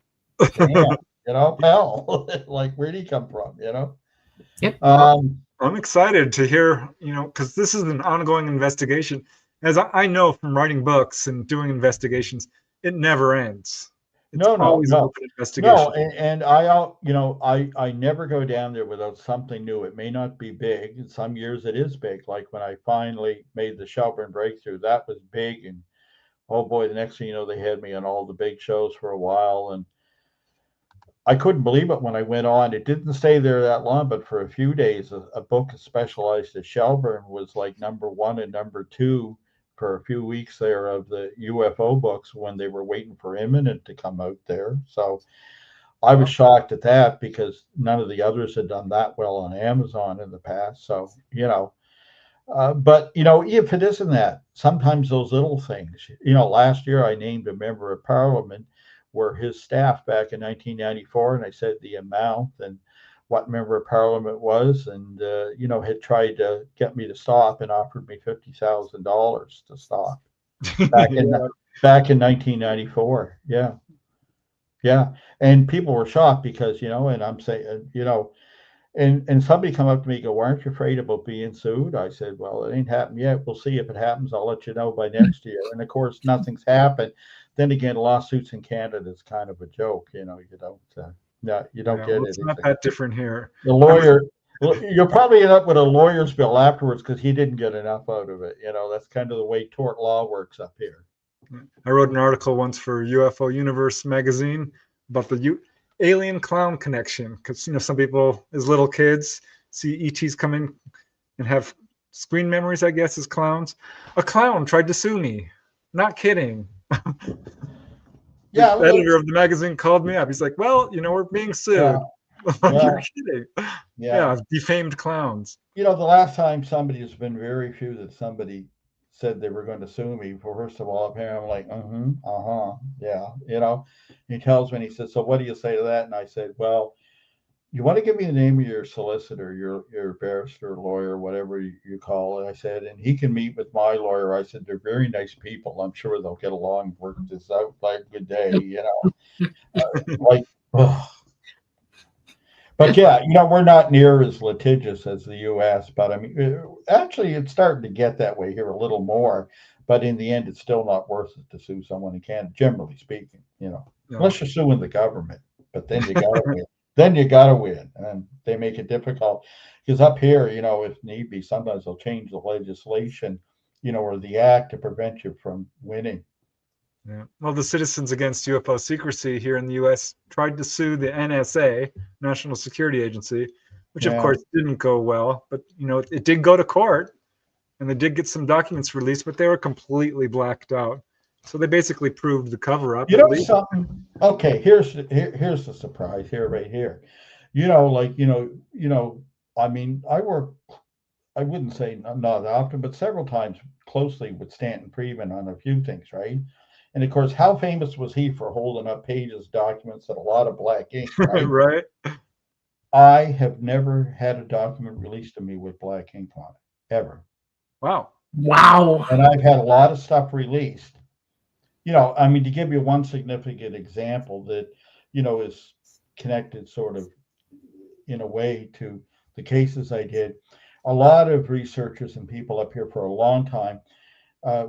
Damn, hell!" Like, where'd he come from? Yep. I'm excited to hear, because this is an ongoing investigation. As I know from writing books and doing investigations, it never ends. It's always an open investigation. No, and I never go down there without something new. It may not be big. In some years it is big. Like when I finally made the Shelburne breakthrough, that was big. And oh boy, the next thing you know, they had me on all the big shows for a while. And I couldn't believe it when I went on. It didn't stay there that long, but for a few days, a book specialized at Shelburne was like #1 and #2 for a few weeks there of the UFO books when they were waiting for Imminent to come out there. So I was shocked at that because none of the others had done that well on Amazon in the past. So, but if it isn't that, sometimes those little things, last year I named a member of parliament where his staff back in 1994, and I said the amount and what member of parliament was, and had tried to get me to stop and offered me $50,000 to stop back in 1994. Yeah, and people were shocked because and I'm saying and somebody come up to me and go, "Aren't you afraid about being sued?" I said, "Well, it ain't happened yet. We'll see if it happens. I'll let you know by next year." And of course, nothing's happened. Then again, lawsuits in Canada is kind of a joke. You don't. You don't get it. It's not that different here. The lawyer, you'll probably end up with a lawyer's bill afterwards because he didn't get enough out of it. That's kind of the way tort law works up here. I wrote an article once for UFO Universe magazine about the alien clown connection, because some people as little kids see ETs come in and have screen memories, I guess, as clowns. A clown tried to sue me. Not kidding. Yeah, the editor of the magazine called me up. He's like, "Well, we're being sued." You're kidding. Yeah, defamed clowns. The last time there's been very few that somebody said they were going to sue me. First of all, apparently I'm like, yeah. He tells me, and he says, "So what do you say to that?" And I said, "Well, you want to give me the name of your solicitor, your barrister, lawyer, whatever you call it." I said, "And he can meet with my lawyer." I said, "They're very nice people. I'm sure they'll get along and work this out like good day, But yeah, we're not near as litigious as the U.S., but I mean, actually, it's starting to get that way here a little more. But in the end, it's still not worth it to sue someone in Canada, generally speaking. Unless you're suing the government, but then you got to win. Then you got to win, and they make it difficult because up here, if need be, sometimes they'll change the legislation, or the act to prevent you from winning. Yeah. Well, the Citizens Against UFO Secrecy here in the U.S. tried to sue the NSA, National Security Agency, which of course didn't go well. But it did go to court, and they did get some documents released, but they were completely blacked out. So they basically proved the cover-up. Something. Okay, here's the surprise here, right here. I mean, I work, I wouldn't say not often, but several times closely with Stanton Friedman on a few things, right? And of course, how famous was he for holding up pages, documents, and a lot of black ink, right? Right. I have never had a document released to me with black ink on it, ever. Wow. Wow. And I've had a lot of stuff released. I mean, to give you one significant example that, is connected sort of in a way to the cases I did, a lot of researchers and people up here for a long time,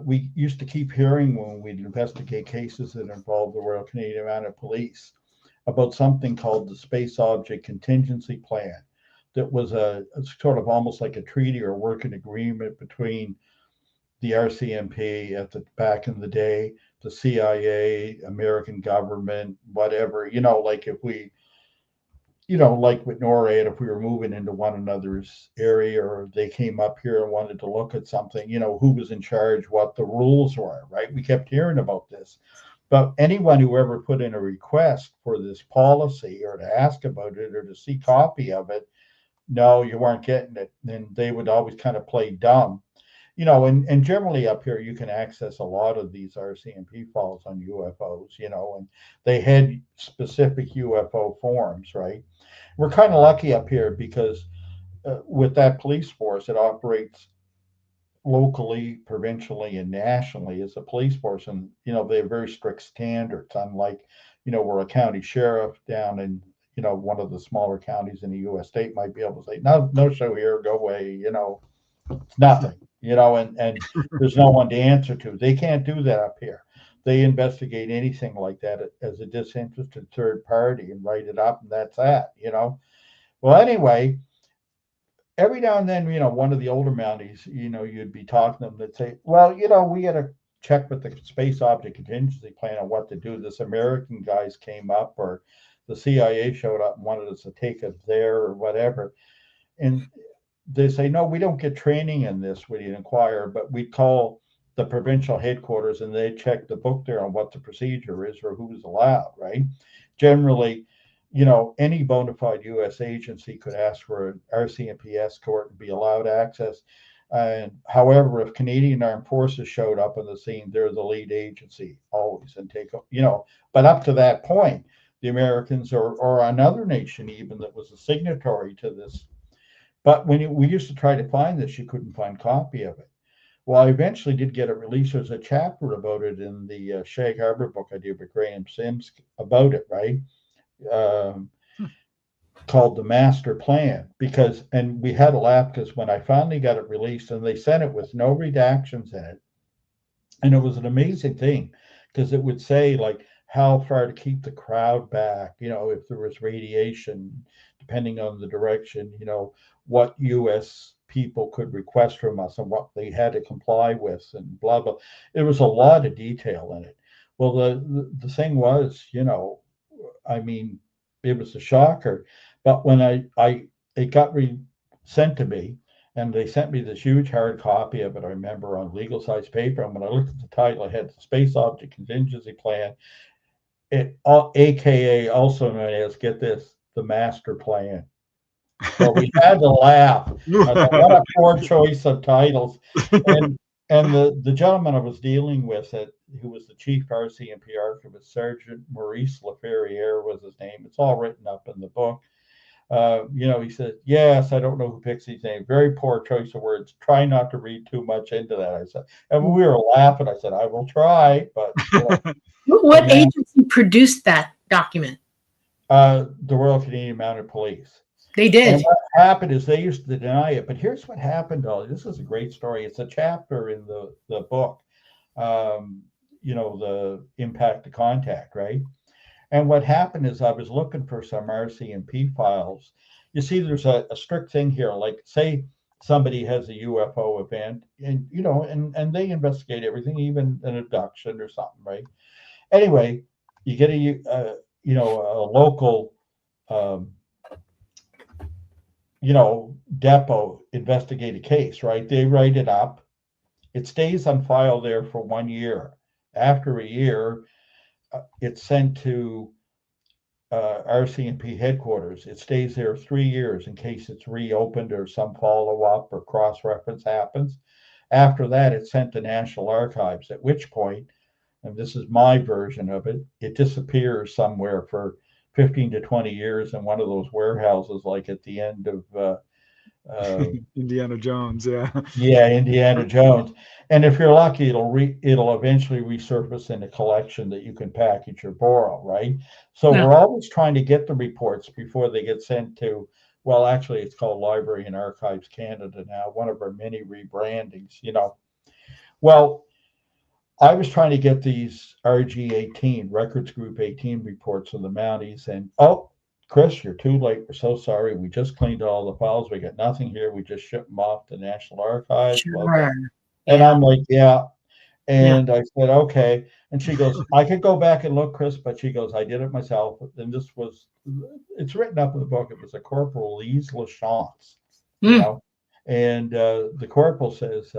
we used to keep hearing when we'd investigate cases that involved the Royal Canadian Mounted Police about something called the Space Object Contingency Plan. That was a sort of almost like a treaty or working agreement between the RCMP at the back in the day, the CIA, American government, whatever, like if we, like with NORAD, if we were moving into one another's area or they came up here and wanted to look at something, who was in charge, what the rules were, right? We kept hearing about this. But anyone who ever put in a request for this policy or to ask about it or to see copy of it, no, you weren't getting it. And they would always kind of play dumb. And generally up here, you can access a lot of these RCMP files on UFOs, and they had specific UFO forms, right? We're kind of lucky up here because with that police force, it operates locally, provincially, and nationally as a police force. And, they have very strict standards, unlike, where a county sheriff down in, one of the smaller counties in the US state might be able to say, no show here, go away, it's nothing, and there's no one to answer to. They can't do that up here. They investigate anything like that as a disinterested third party and write it up, and that's that, Well, anyway, every now and then, one of the older Mounties, you'd be talking to them that say, well, we had to check with the Space Object Contingency Plan on what to do. This American guys came up, or the CIA showed up and wanted us to take it there or whatever. And they say, no, we don't get training in this when you inquire, but we call the provincial headquarters and they check the book there on what the procedure is or who's allowed, right? Generally, any bona fide U.S. agency could ask for an RCMP escort and be allowed access. And however, if Canadian Armed Forces showed up on the scene, they're the lead agency always and take, but up to that point, the Americans or another nation even that was a signatory to this. But when we used to try to find this, you couldn't find a copy of it. Well, I eventually did get it released. There's a chapter about it in the Shag Harbour book I did with Graham Sims about it, right? Called the Master Plan, and we had a laugh because when I finally got it released and they sent it with no redactions in it, and it was an amazing thing because it would say like how far to keep the crowd back, if there was radiation, depending on the direction, what U.S. people could request from us and what they had to comply with and blah, blah. There was a lot of detail in it. Well, the thing was, I mean, it was a shocker. But when it got sent to me, and they sent me this huge hard copy of it, I remember, on legal size paper. And when I looked at the title, it had the Space Object Contingency Plan, AKA also known as, get this, the Master Plan. So we had to laugh. I thought, what a poor choice of titles. And the gentleman I was dealing with, who was the chief RCMP archivist, Sergeant Maurice Laferriere was his name. It's all written up in the book. He said, yes, I don't know who picks these names. Very poor choice of words. Try not to read too much into that. I said, and we were laughing. I said, I will try, but what agency produced that document? The Royal Canadian Mounted Police. They did. And what happened is they used to deny it. But here's what happened, Dolly. This is a great story. It's a chapter in the book, the impact to contact, right? And what happened is I was looking for some RCMP files. You see, there's a strict thing here. Like, say somebody has a UFO event, and and they investigate everything, even an abduction or something, right? Anyway, you get a local depot investigate a case, right? They write it up. It stays on file there for 1 year. After a year, it's sent to RCMP headquarters. It stays there 3 years in case it's reopened or some follow-up or cross-reference happens. After that, it's sent to National Archives, at which point, and this is my version of it, it disappears somewhere for 15 to 20 years in one of those warehouses, like at the end of Indiana Jones, yeah. yeah, Indiana Jones. And if you're lucky, it'll eventually resurface in a collection that you can package or borrow, right? So Yeah. we're always trying to get the reports before they get sent to, well, actually, it's called Library and Archives Canada now, one of our many rebrandings, you know. Well, I was trying to get these RG 18, Records Group 18 reports of the Mounties, and oh, Chris, you're too late. We're so sorry. We just cleaned all the files. We got nothing here. We just shipped them off to National Archives. Blah, blah. Sure. And Yeah. I'm like, yeah. Yeah. And I said, okay. And she goes, I could go back and look, Chris, but she goes, I did it myself. And this was, it's written up in the book. It was a Corporal Lise Lachance, you Mm. know. And the corporal says,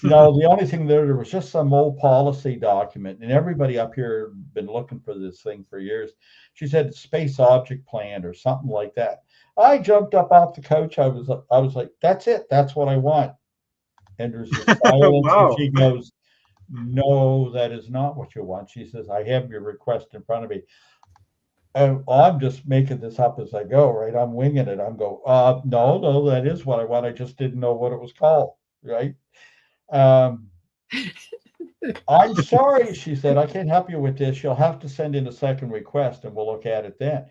you know, the only thing there was just some old policy document, and everybody up here had been looking for this thing for years. She said space object plan or something like that. I jumped up off the couch. I was like, that's it. That's what I want. And there's this silence, Wow. and she goes, no, that is not what you want. She says, I have your request in front of me. And I'm just making this up as I go, right? I'm winging it. I'm going, no, that is what I want. I just didn't know what it was called, right? I'm sorry, she said, I can't help you with this. You'll have to send in a second request and we'll look at it then.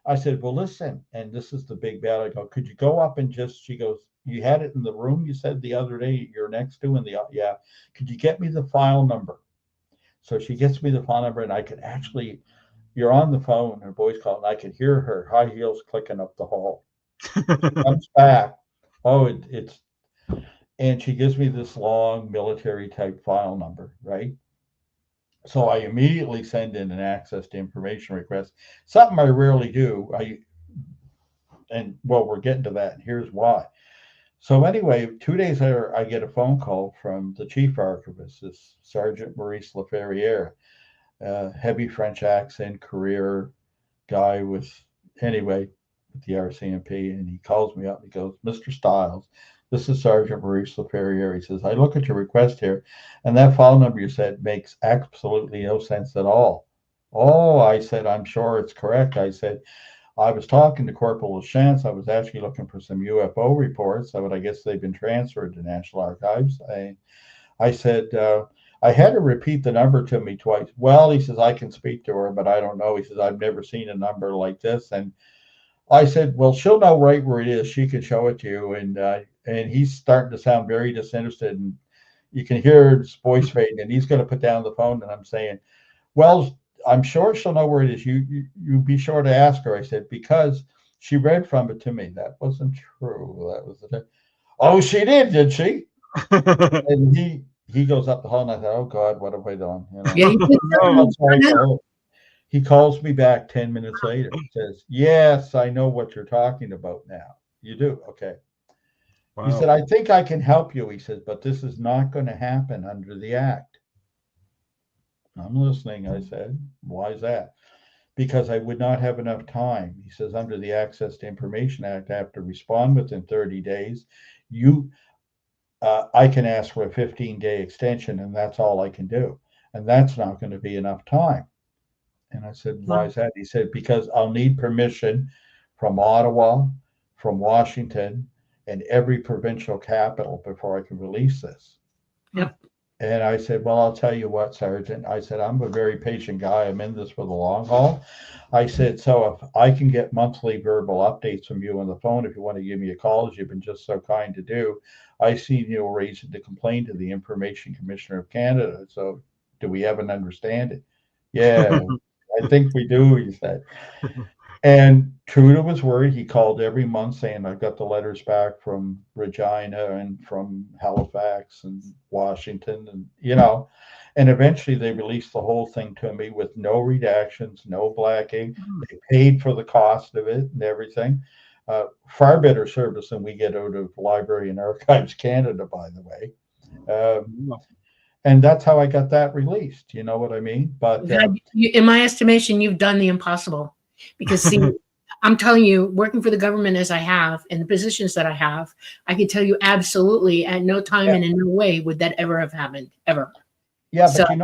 I said, well, listen, and this is the big bad. I go, could you go up and just, she goes, you had it in the room you said the other day you're next to in the, yeah. Could you get me the file number? So she gets me the file number and I could actually, you're on the phone, her voice call, and I could hear her high heels clicking up the hall. Comes back. Oh, it's, and she gives me this long military type file number, right? So I immediately send in an access to information request, something I rarely do. And well, we're getting to that, and here's why. So anyway, 2 days later, I get a phone call from the chief archivist, this Sergeant Maurice Laferriere, heavy French accent, career guy with the RCMP, and he calls me up and he goes, Mr. Stiles, this is Sergeant Maurice Laferriere. He says, I look at your request here, and that file number you said makes absolutely no sense at all. Oh, I said, I'm sure it's correct. I said, I was talking to Corporal Lachance. I was actually looking for some UFO reports, but I guess they've been transferred to National Archives. I said, I had to repeat the number to me twice. Well, he says, I can speak to her, but I don't know. He says, I've never seen a number like this. And I said, well, she'll know right where it is. She can show it to you. And he's starting to sound very disinterested. And you can hear his voice fading. And he's going to put down the phone. And I'm saying, well, I'm sure she'll know where it is. You be sure to ask her. I said, because she read from it to me. That wasn't true. That was the. Oh, she did she? And he goes up the hall, and I thought, oh God, what have I done? You know? Yeah, you did. No. He calls me back 10 minutes later. He says, yes, I know what you're talking about now. You do? Okay. Wow. He said, I think I can help you. He says, but this is not going to happen under the Act. I'm listening, I said. Why is that? Because I would not have enough time. He says, under the Access to Information Act, I have to respond within 30 days. I can ask for a 15-day extension, and that's all I can do. And that's not going to be enough time. And I said, why is that? He said, because I'll need permission from Ottawa, from Washington, and every provincial capital before I can release this. Yep. And I said, well, I'll tell you what, Sergeant. I said, I'm a very patient guy. I'm in this for the long haul. I said, so if I can get monthly verbal updates from you on the phone, if you want to give me a call, as you've been just so kind to do, I see no reason to complain to the Information Commissioner of Canada. So do we have an understanding? Yeah, I think we do, he said. And true to his word, he called every month saying, I've got the letters back from Regina and from Halifax and Washington, and, you know, and eventually they released the whole thing to me with no redactions, no blacking. They paid for the cost of it and everything. Far better service than we get out of Library and Archives Canada, by the way. And that's how I got that released. You know what I mean? But in my estimation, you've done the impossible. Because see, I'm telling you, working for the government as I have and the positions that I have, I can tell you absolutely at no time and in no way would that ever have happened, ever. Yeah, So, but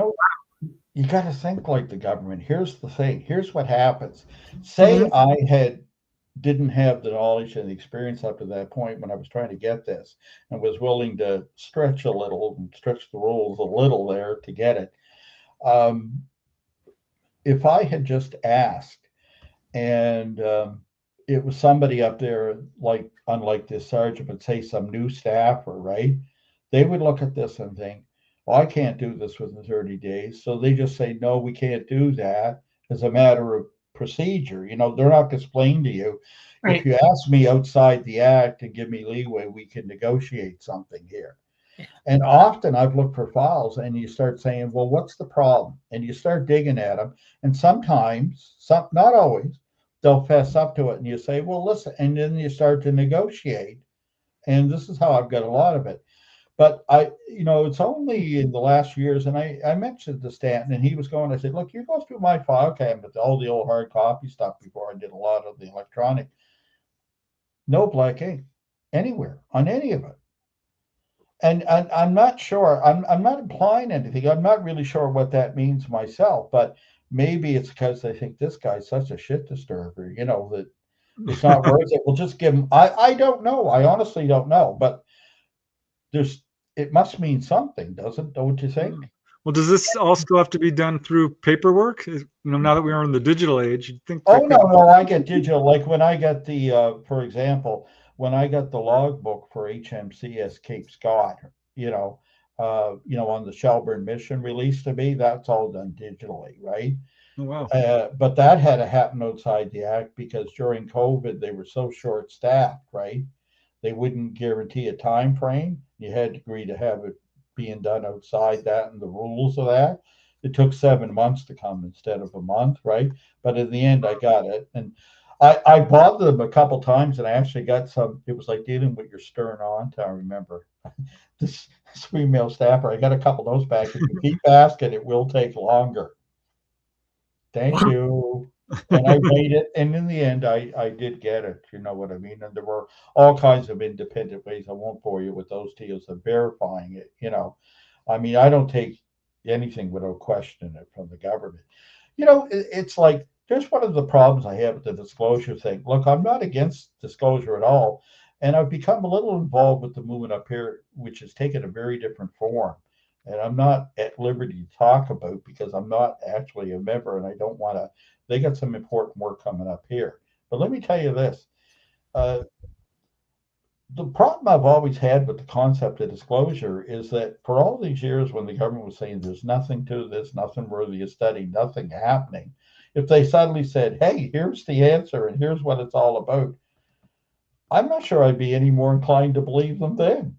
you got to think like the government. Here's the thing. Here's what happens. mhm, Say I didn't have the knowledge and the experience up to that point when I was trying to get this, and was willing to stretch a little and stretch the rules a little there to get it. Um, if I had just asked, and it was somebody up there, like unlike this sergeant, but say some new staffer, right? They would look at this and think, "Well, I can't do this within 30 days." So they just say, "No, we can't do that," as a matter of procedure. They're not going to explain to you. If right. you ask me outside the act and give me leeway, we can negotiate something here. And often I've looked for files and you start saying, well, what's the problem? And you start digging at them. And sometimes, not always, they'll fess up to it and you say, well, listen, and then you start to negotiate. And this is how I've got a lot of it. But it's only in the last years, and I mentioned to Stanton, and he was going, I said, look, you go through my file cabinet, all the old hard copy stuff before I did a lot of the electronic. No black ink anywhere on any of it. And I'm not sure. I'm not implying anything. I'm not really sure what that means myself. But maybe it's because they think this guy's such a shit disturber. That it's not worth it. We'll just give him. I don't know. I honestly don't know. But it must mean something, doesn't? Don't you think? Well, does this all still have to be done through paperwork? Now that we are in the digital age, you'd think Oh there could. no, I get digital. Like when I get for example, when I got the logbook for HMCS Cape Scott, on the Shelburne mission released to me, that's all done digitally, right? Oh, wow. But that had to happen outside the act because during COVID they were so short-staffed, right? They wouldn't guarantee a time frame. You had to agree to have it being done outside that and the rules of that. It took 7 months to come instead of a month, right? But in the end, I got it. And I bothered them a couple times and I actually got some. It was like dealing with your stern aunt. I remember this female staffer. I got a couple of those back. If you keep asking, it will take longer. Thank you. And I waited, and in the end, I did get it. You know what I mean? And there were all kinds of independent ways. I won't bore you with those deals of verifying it. I mean, I don't take anything without questioning it from the government. It's like there's one of the problems I have with the disclosure thing. Look, I'm not against disclosure at all, and I've become a little involved with the movement up here, which has taken a very different form and I'm not at liberty to talk about because I'm not actually a member and I don't want to. They got some important work coming up here. But let me tell you this uh, the problem I've always had with the concept of disclosure is that for all these years, when the government was saying there's nothing to this, nothing worthy of study, nothing happening, if they suddenly said, hey, here's the answer and here's what it's all about, I'm not sure I'd be any more inclined to believe them then.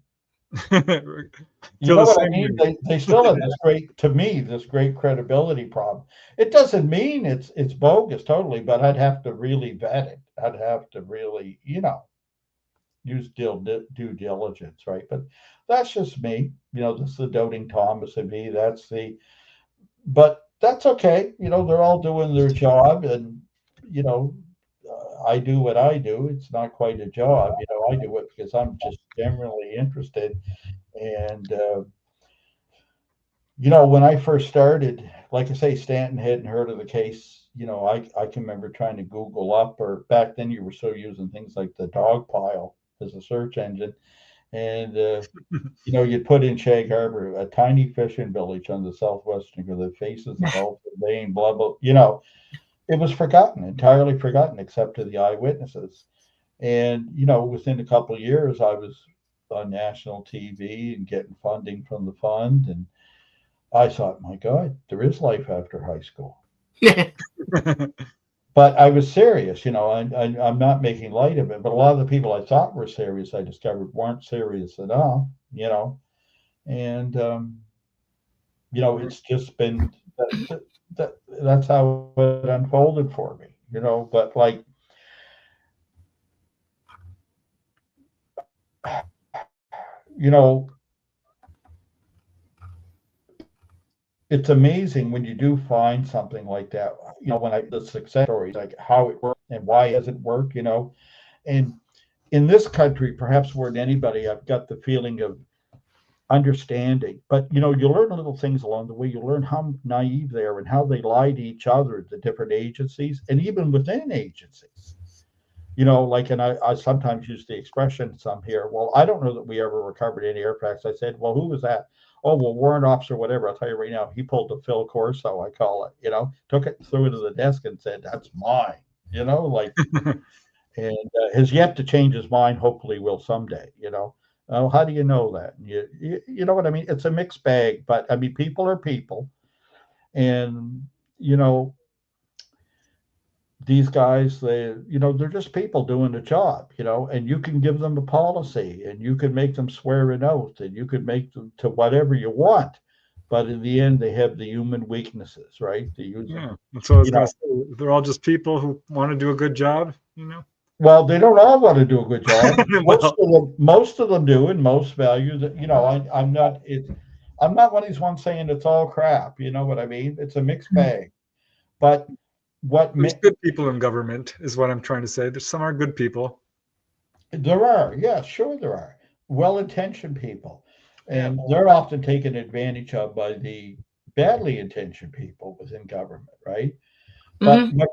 You Feel know the what I same mean? way. They still have this great credibility problem. It doesn't mean it's bogus totally, but I'd have to really vet it. I'd have to really, use due diligence, right? But that's just me. This is the doting Thomas and me. But that's okay. They're all doing their job, and you know, I do what I do. It's not quite a job. I do it because I'm just generally interested and. When I first started, like I say, Stanton hadn't heard of the case. I can remember trying to Google up, or back then you were still using things like the dog pile as a search engine. And, you'd put in Shag Harbour, a tiny fishing village on the southwestern of that faces the Gulf of Maine, blah, blah. It was forgotten, entirely forgotten, except to the eyewitnesses. And, within a couple of years, I was on national TV and getting funding from the fund. And I thought, my God, there is life after high school. But I was serious, I'm not making light of it. But a lot of the people I thought were serious, I discovered weren't serious enough. And, it's just been that's how it unfolded for me. But like, you know, it's amazing when you do find something like that. When the success stories, like how it worked and why does it work, and in this country, perhaps more than anybody, I've got the feeling of understanding. But you learn little things along the way. You learn how naive they are and how they lie to each other, the different agencies, and even within agencies. Like, and I sometimes use the expression some here. Well, I don't know that we ever recovered any aircrafts. I said, well, who was that? Oh, well, warrant officer, whatever. I'll tell you right now, he pulled the Phil Corso, I call it. Took it, threw it to the desk, and said, "That's mine." Like, and has yet to change his mind. Hopefully, will someday. How do you know that? You know what I mean? It's a mixed bag, but I mean, people are people, and you know these guys, they're just people doing the job, and you can give them a policy, and you can make them swear an oath, and you can make them to whatever you want, but in the end, they have the human weaknesses, right? The user, Yeah, that's what I was you going know. to say. They're all just people who want to do a good job, Well, they don't all want to do a good job. Well, Most of them do, and most value that. I'm not. I'm not one of these ones saying it's all crap. You know what I mean? It's a mixed bag. But what there's good people in government, is what I'm trying to say. There's some are good people. there are, yeah, sure there are well-intentioned people, Yeah. and they're often taken advantage of by the badly intentioned people within government, right? But Mhm.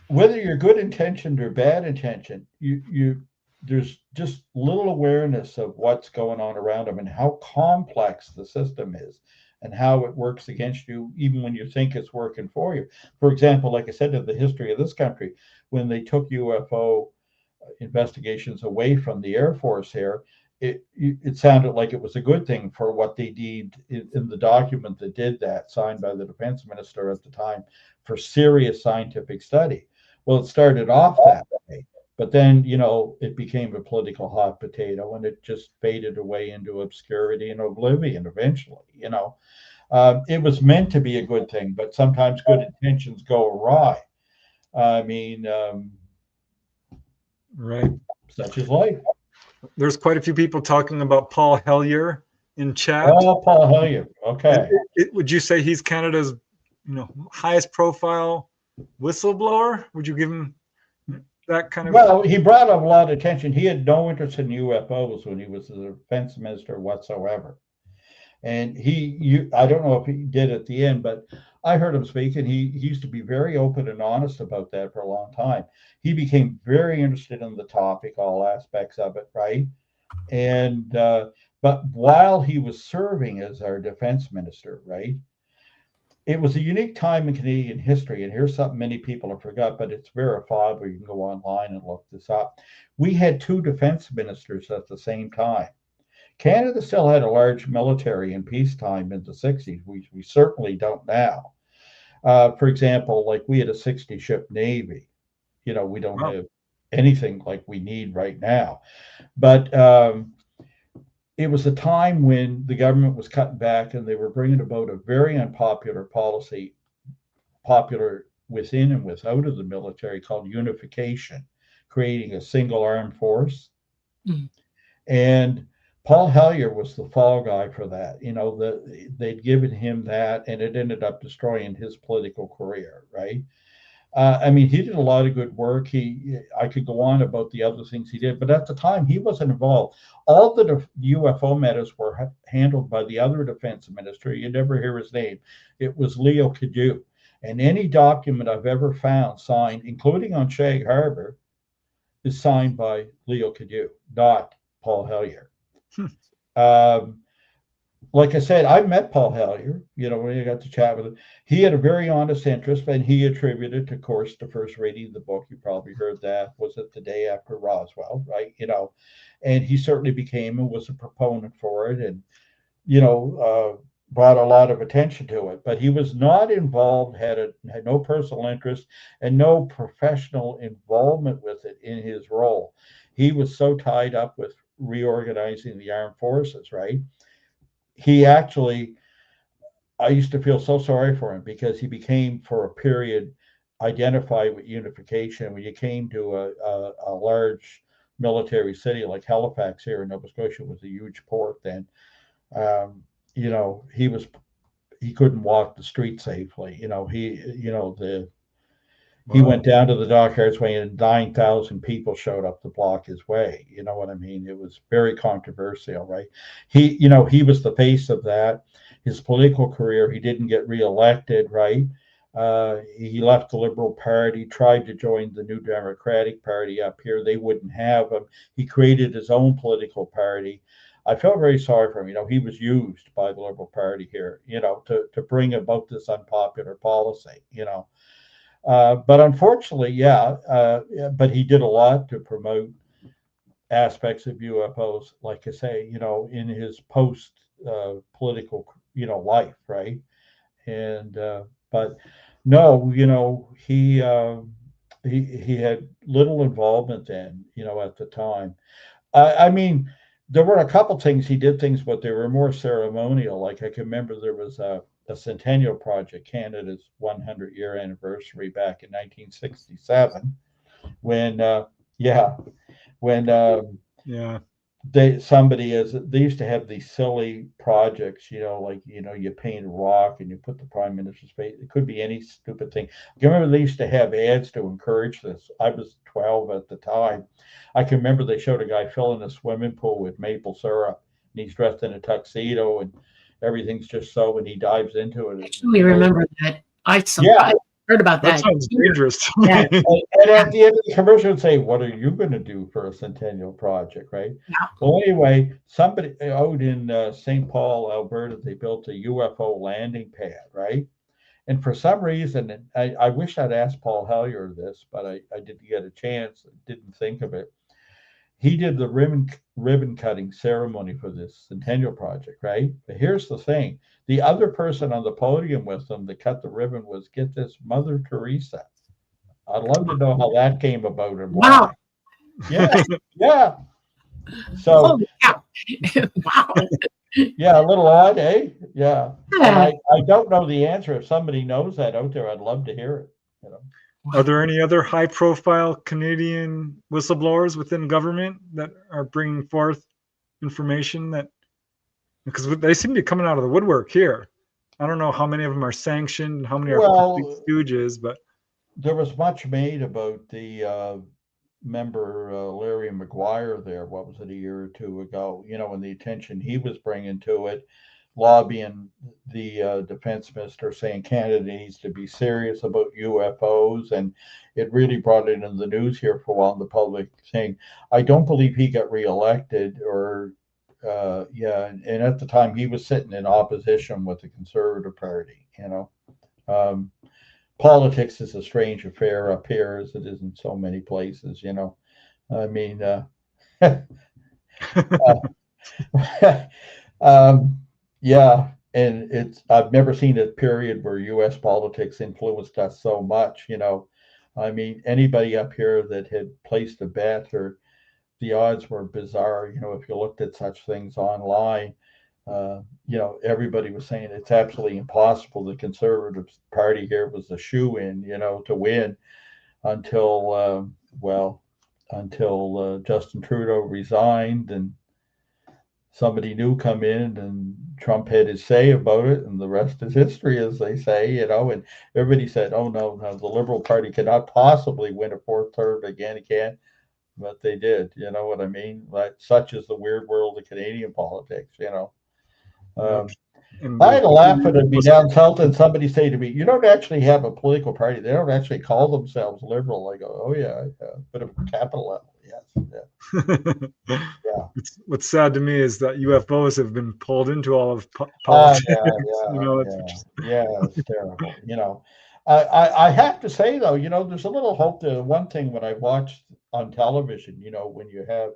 whether you're good intentioned or bad intentioned, you there's just little awareness of what's going on around them and how complex the system is and how it works against you, even when you think it's working for you. For example, like I said, in the history of this country, when they took UFO investigations away from the Air Force here, it sounded like it was a good thing for what they deemed in the document that did that, signed by the defense minister at the time, for serious scientific study. Well, it started off that way, but then it became a political hot potato, and it just faded away into obscurity and oblivion eventually. It was meant to be a good thing, but sometimes good intentions go awry. I mean, Right. such is life. There's quite a few people talking about Paul Hellyer in chat. Oh, Paul Hilliard. Okay. Would you say he's Canada's, highest profile whistleblower? Would you give him that kind of? Well, he brought up a lot of attention. He had no interest in UFOs when he was the defense minister whatsoever. And I don't know if he did at the end, but I heard him speak, and he used to be very open and honest about that for a long time. He became very interested in the topic, all aspects of it, right? And but while he was serving as our defense minister, right, it was a unique time in Canadian history. And here's something many people have forgot, but it's verifiable. You can go online and look this up. We had two defense ministers at the same time. Canada still had a large military in peacetime in the 60s. We certainly don't now. For example, like we had a 60 ship Navy. We don't Wow. have anything like we need right now. But it was a time when the government was cutting back, and they were bringing about a very unpopular policy, popular within and without of the military, called unification, creating a single armed force. Mm. And Paul Hellyer was the fall guy for that. They'd given him that, and it ended up destroying his political career, right? I mean, he did a lot of good work. I could go on about the other things he did, but at the time he wasn't involved. All the UFO matters were handled by the other defense minister. You never hear his name. It was Leo Cadieux. And any document I've ever found signed, including on Shag Harbour, is signed by Leo Cadieux, not Paul Hellyer. Um, like I said, I met Paul Hellyer, when I got to chat with him. He had a very honest interest, and he attributed, of course, to first reading the book. You probably heard that. Was it the day after Roswell, right? And he certainly became and was a proponent for it, and, brought a lot of attention to it. But he was not involved, had no personal interest, and no professional involvement with it in his role. He was so tied up with reorganizing the armed forces, right? I used to feel so sorry for him, because he became, for a period, identified with unification. When you came to a large military city like Halifax here in Nova Scotia, was a huge port then. He was he couldn't walk the street safely. He Wow. went down to the Dockyards Way and 9,000 people showed up to block his way. You know what I mean? It was very controversial, right? He was the face of that. His political career, he didn't get reelected, right? He left the Liberal Party, tried to join the New Democratic Party up here. They wouldn't have him. He created his own political party. I felt very sorry for him. He was used by the Liberal Party here, to bring about this unpopular policy, but unfortunately, but he did a lot to promote aspects of UFOs, like I say, in his post political, life, right? And but no, he had little involvement then, at the time. I mean, there were a couple things he did things, but they were more ceremonial. Like I can remember there was a Centennial Project, Canada's 100-year anniversary back in 1967, when Yeah. they used to have these silly projects, like you paint a rock and you put the prime minister's face. It could be any stupid thing. I remember they used to have ads to encourage this. I was 12 at the time. I can remember they showed a guy filling a swimming pool with maple syrup, and he's dressed in a tuxedo, and everything's just so, and he dives into it. Actually, remember that. I heard about That that. sounds dangerous. Yeah. And at the end of the commercial, would say, "What are you going to do for a Centennial Project?" Right? Yeah. Well, anyway, somebody out in St. Paul, Alberta, they built a UFO landing pad, right? And for some reason, I wish I'd asked Paul Hellyer this, but I didn't get a chance. Didn't think of it. He did the ribbon cutting ceremony for this Centennial Project, right? But here's the thing: the other person on the podium with them that cut the ribbon was, get this, Mother Teresa. I'd love to know how that came about and why. Wow. Yeah, yeah. So, Wow. yeah, a little odd, eh? Yeah. Yeah. And I don't know the answer. If somebody knows that out there, I'd love to hear it. Are there any other high-profile Canadian whistleblowers within government that are bringing forth information because they seem to be coming out of the woodwork here? I don't know how many of them are sanctioned, how many are complete stooges, but there was much made about the member Larry McGuire there. What was it, a year or two ago? And the attention he was bringing to it, lobbying the defense minister, saying Canada needs to be serious about UFOs, and it really brought it in the news here for a while. In the public saying, I don't believe he got reelected, or and at the time he was sitting in opposition with the Conservative Party. Politics is a strange affair up here, as it is in so many places. I mean, yeah, and I've never seen a period where U.S. politics influenced us so much. I mean, anybody up here that had placed a bet, or the odds were bizarre. If you looked at such things online, everybody was saying it's absolutely impossible. The Conservative Party here was a shoe-in, to win until Justin Trudeau resigned and somebody new come in, and Trump had his say about it, and the rest is history, as they say, and everybody said, oh, no, the Liberal Party cannot possibly win a fourth term again. It can't. But they did, you know what I mean? Such is the weird world of Canadian politics, I had to laugh when I'd be down south and somebody say to me, you don't actually have a political party. They don't actually call themselves liberal. I go, oh, yeah, but a capital level. Yes. Yeah. What's sad to me is that UFOs have been pulled into all of politics. It's terrible. I have to say, though, there's a little hope. The one thing when I watched on television, when you have,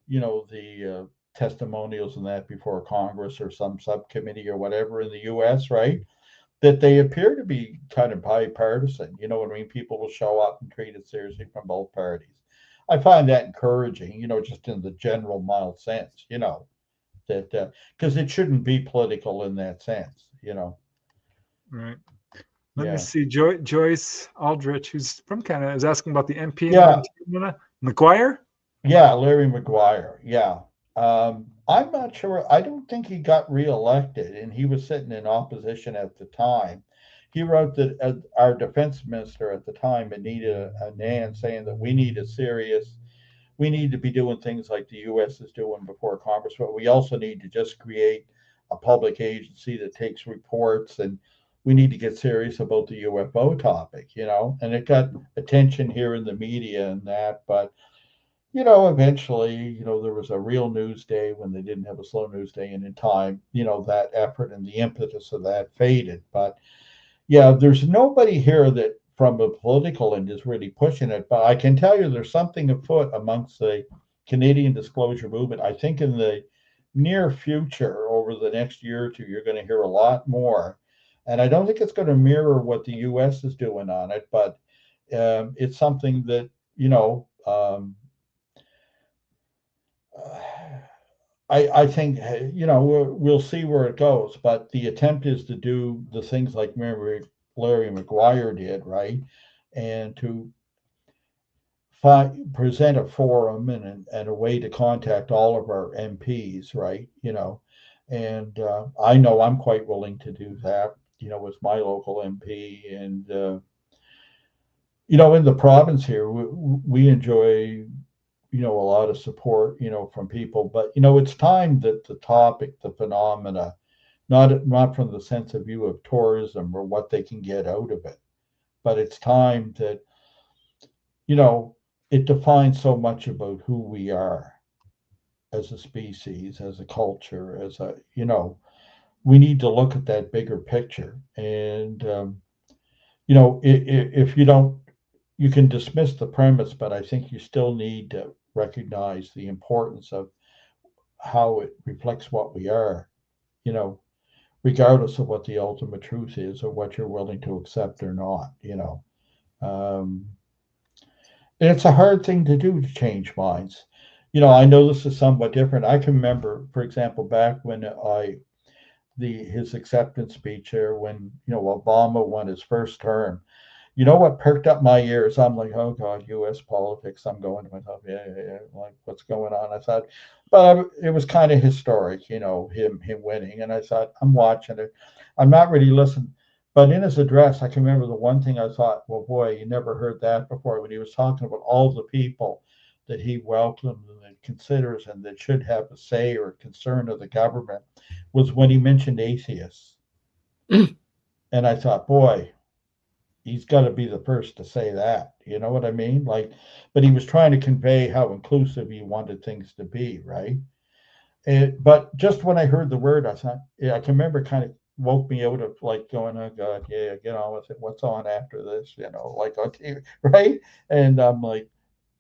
the testimonials and that before Congress or some subcommittee or whatever in the U.S., right, that they appear to be kind of bipartisan. You know what I mean? People will show up and treat it seriously from both parties. I find that encouraging, just in the general mild sense, that because it shouldn't be political in that sense, Right. Let me see. Joyce Aldrich, who's from Canada, is asking about the MP in Montana. McGuire? Yeah, Larry McGuire. Yeah. I'm not sure. I don't think he got reelected, and he was sitting in opposition at the time. He wrote that our defense minister at the time, Anita Anand, saying that we need to be doing things like the U.S. is doing before Congress, but we also need to just create a public agency that takes reports, and we need to get serious about the UFO topic, And it got attention here in the media and that, but eventually, there was a real news day when they didn't have a slow news day, and in time, that effort and the impetus of that faded. But yeah, there's nobody here that from a political end is really pushing it. But I can tell you there's something afoot amongst the Canadian disclosure movement. I think in the near future, over the next year or two, you're going to hear a lot more. And I don't think it's going to mirror what the U.S. is doing on it, but it's something that, I think we'll see where it goes, but the attempt is to do the things like Larry McGuire did, right, and to present a forum and a way to contact all of our MPs, right, and I know I'm quite willing to do that, with my local MP, and in the province here we enjoy a lot of support, from people. But, it's time that the topic, the phenomena, not from the sense of view of tourism or what they can get out of it, but it's time that, it defines so much about who we are as a species, as a culture, we need to look at that bigger picture. And, if you don't, you can dismiss the premise, but I think you still need to recognize the importance of how it reflects what we are, regardless of what the ultimate truth is or what you're willing to accept or not, and it's a hard thing to do, to change minds. I know this is somewhat different. I can remember, for example, back when his acceptance speech there, when, Obama won his first term. You know what perked up my ears? I'm like, oh God, U.S. politics. I'm going to myself, yeah, like what's going on? I thought, but it was kind of historic, him winning. And I thought, I'm watching it. I'm not really listening. But in his address, I can remember the one thing I thought, well, boy, you never heard that before, when he was talking about all the people that he welcomed and that considers and that should have a say or concern of the government, was when he mentioned atheists. And I thought, boy, he's got to be the first to say that. You know what I mean? But he was trying to convey how inclusive he wanted things to be, right? But just when I heard the word, I thought, I can remember, kind of woke me out of going, oh God, yeah, get on with it. What's on after this? On TV, right? And I'm like,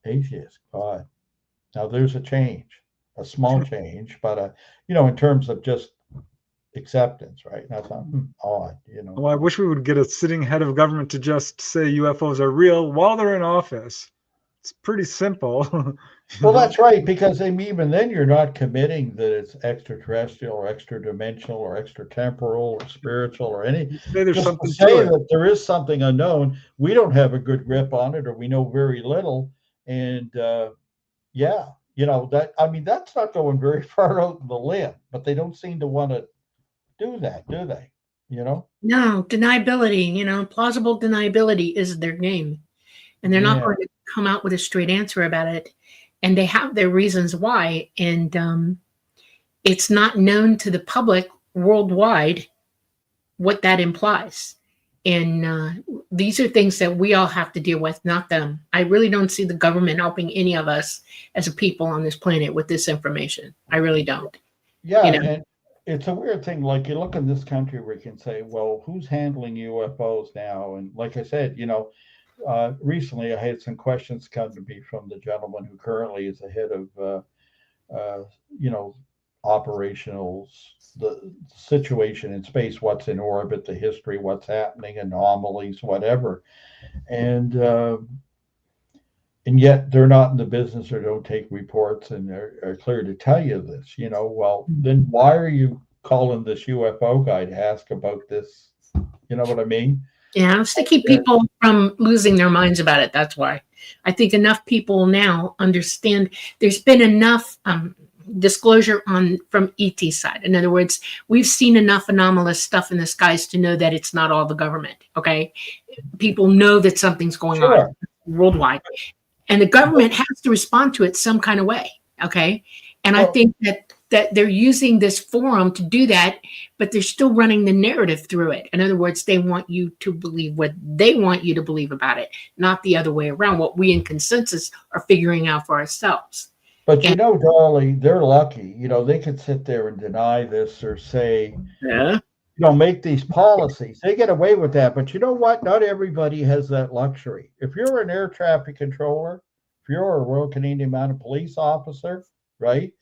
atheist, God. Now there's a change, a small change, but in terms of just acceptance, right? And I thought, odd, Well, I wish we would get a sitting head of government to just say UFOs are real while they're in office. It's pretty simple. Well, that's right, because even then you're not committing that it's extraterrestrial or extra dimensional or extra temporal or spiritual or any. Say there's just something to say to it. that there is something unknown. We don't have a good grip on it, or we know very little. And that's not going very far out in the limb. But they don't seem to want to do that, do they? No, deniability, plausible deniability is their game. And they're not going to come out with a straight answer about it. And they have their reasons why. And it's not known to the public worldwide what that implies. And these are things that we all have to deal with, not them. I really don't see the government helping any of us as a people on this planet with this information. I really don't. Yeah, and it's a weird thing. Like, you look in this country where you can say, well, who's handling UFOs now? And like I said, recently I had some questions come to me from the gentleman who currently is the head of, operationals, the situation in space, what's in orbit, the history, what's happening, anomalies, whatever. And yet they're not in the business or don't take reports and are clear to tell you this, well, then why are you calling this UFO guy to ask about this? You know what I mean? Yeah, it's to keep people from losing their minds about it. That's why I think enough people now understand. There's been enough disclosure from ET side. In other words, we've seen enough anomalous stuff in the skies to know that it's not all the government. Okay, people know that something's going on worldwide, and the government has to respond to it some kind of way. Okay, and I think that they're using this forum to do that, but they're still running the narrative through it. In other words, they want you to believe what they want you to believe about it, not the other way around, what we in consensus are figuring out for ourselves. But you know, Dolly, they're lucky. You know, they could sit there and deny this or say, make these policies. They get away with that. But you know what? Not everybody has that luxury. If you're an air traffic controller, if you're a Royal Canadian Mounted Police officer, right?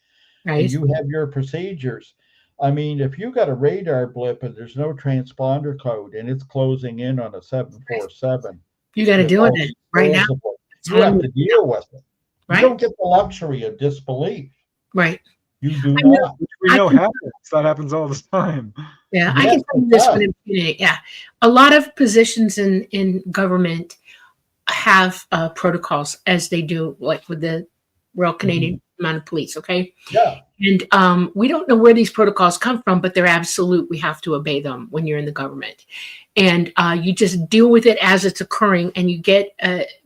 And you have your procedures. I mean, if you got a radar blip and there's no transponder code and it's closing in on a 747, you got to deal with it right now. You have to deal with it. Right? You don't get the luxury of disbelief. Right. You do not. Which we know happens. That happens all the time. Yeah, I can tell you this with impunity. Yeah. A lot of positions in government have protocols, as they do, like with the Royal Canadian Mounted Police, okay? Yeah. And we don't know where these protocols come from, but they're absolute. We have to obey them when you're in the government. And you just deal with it as it's occurring, and you get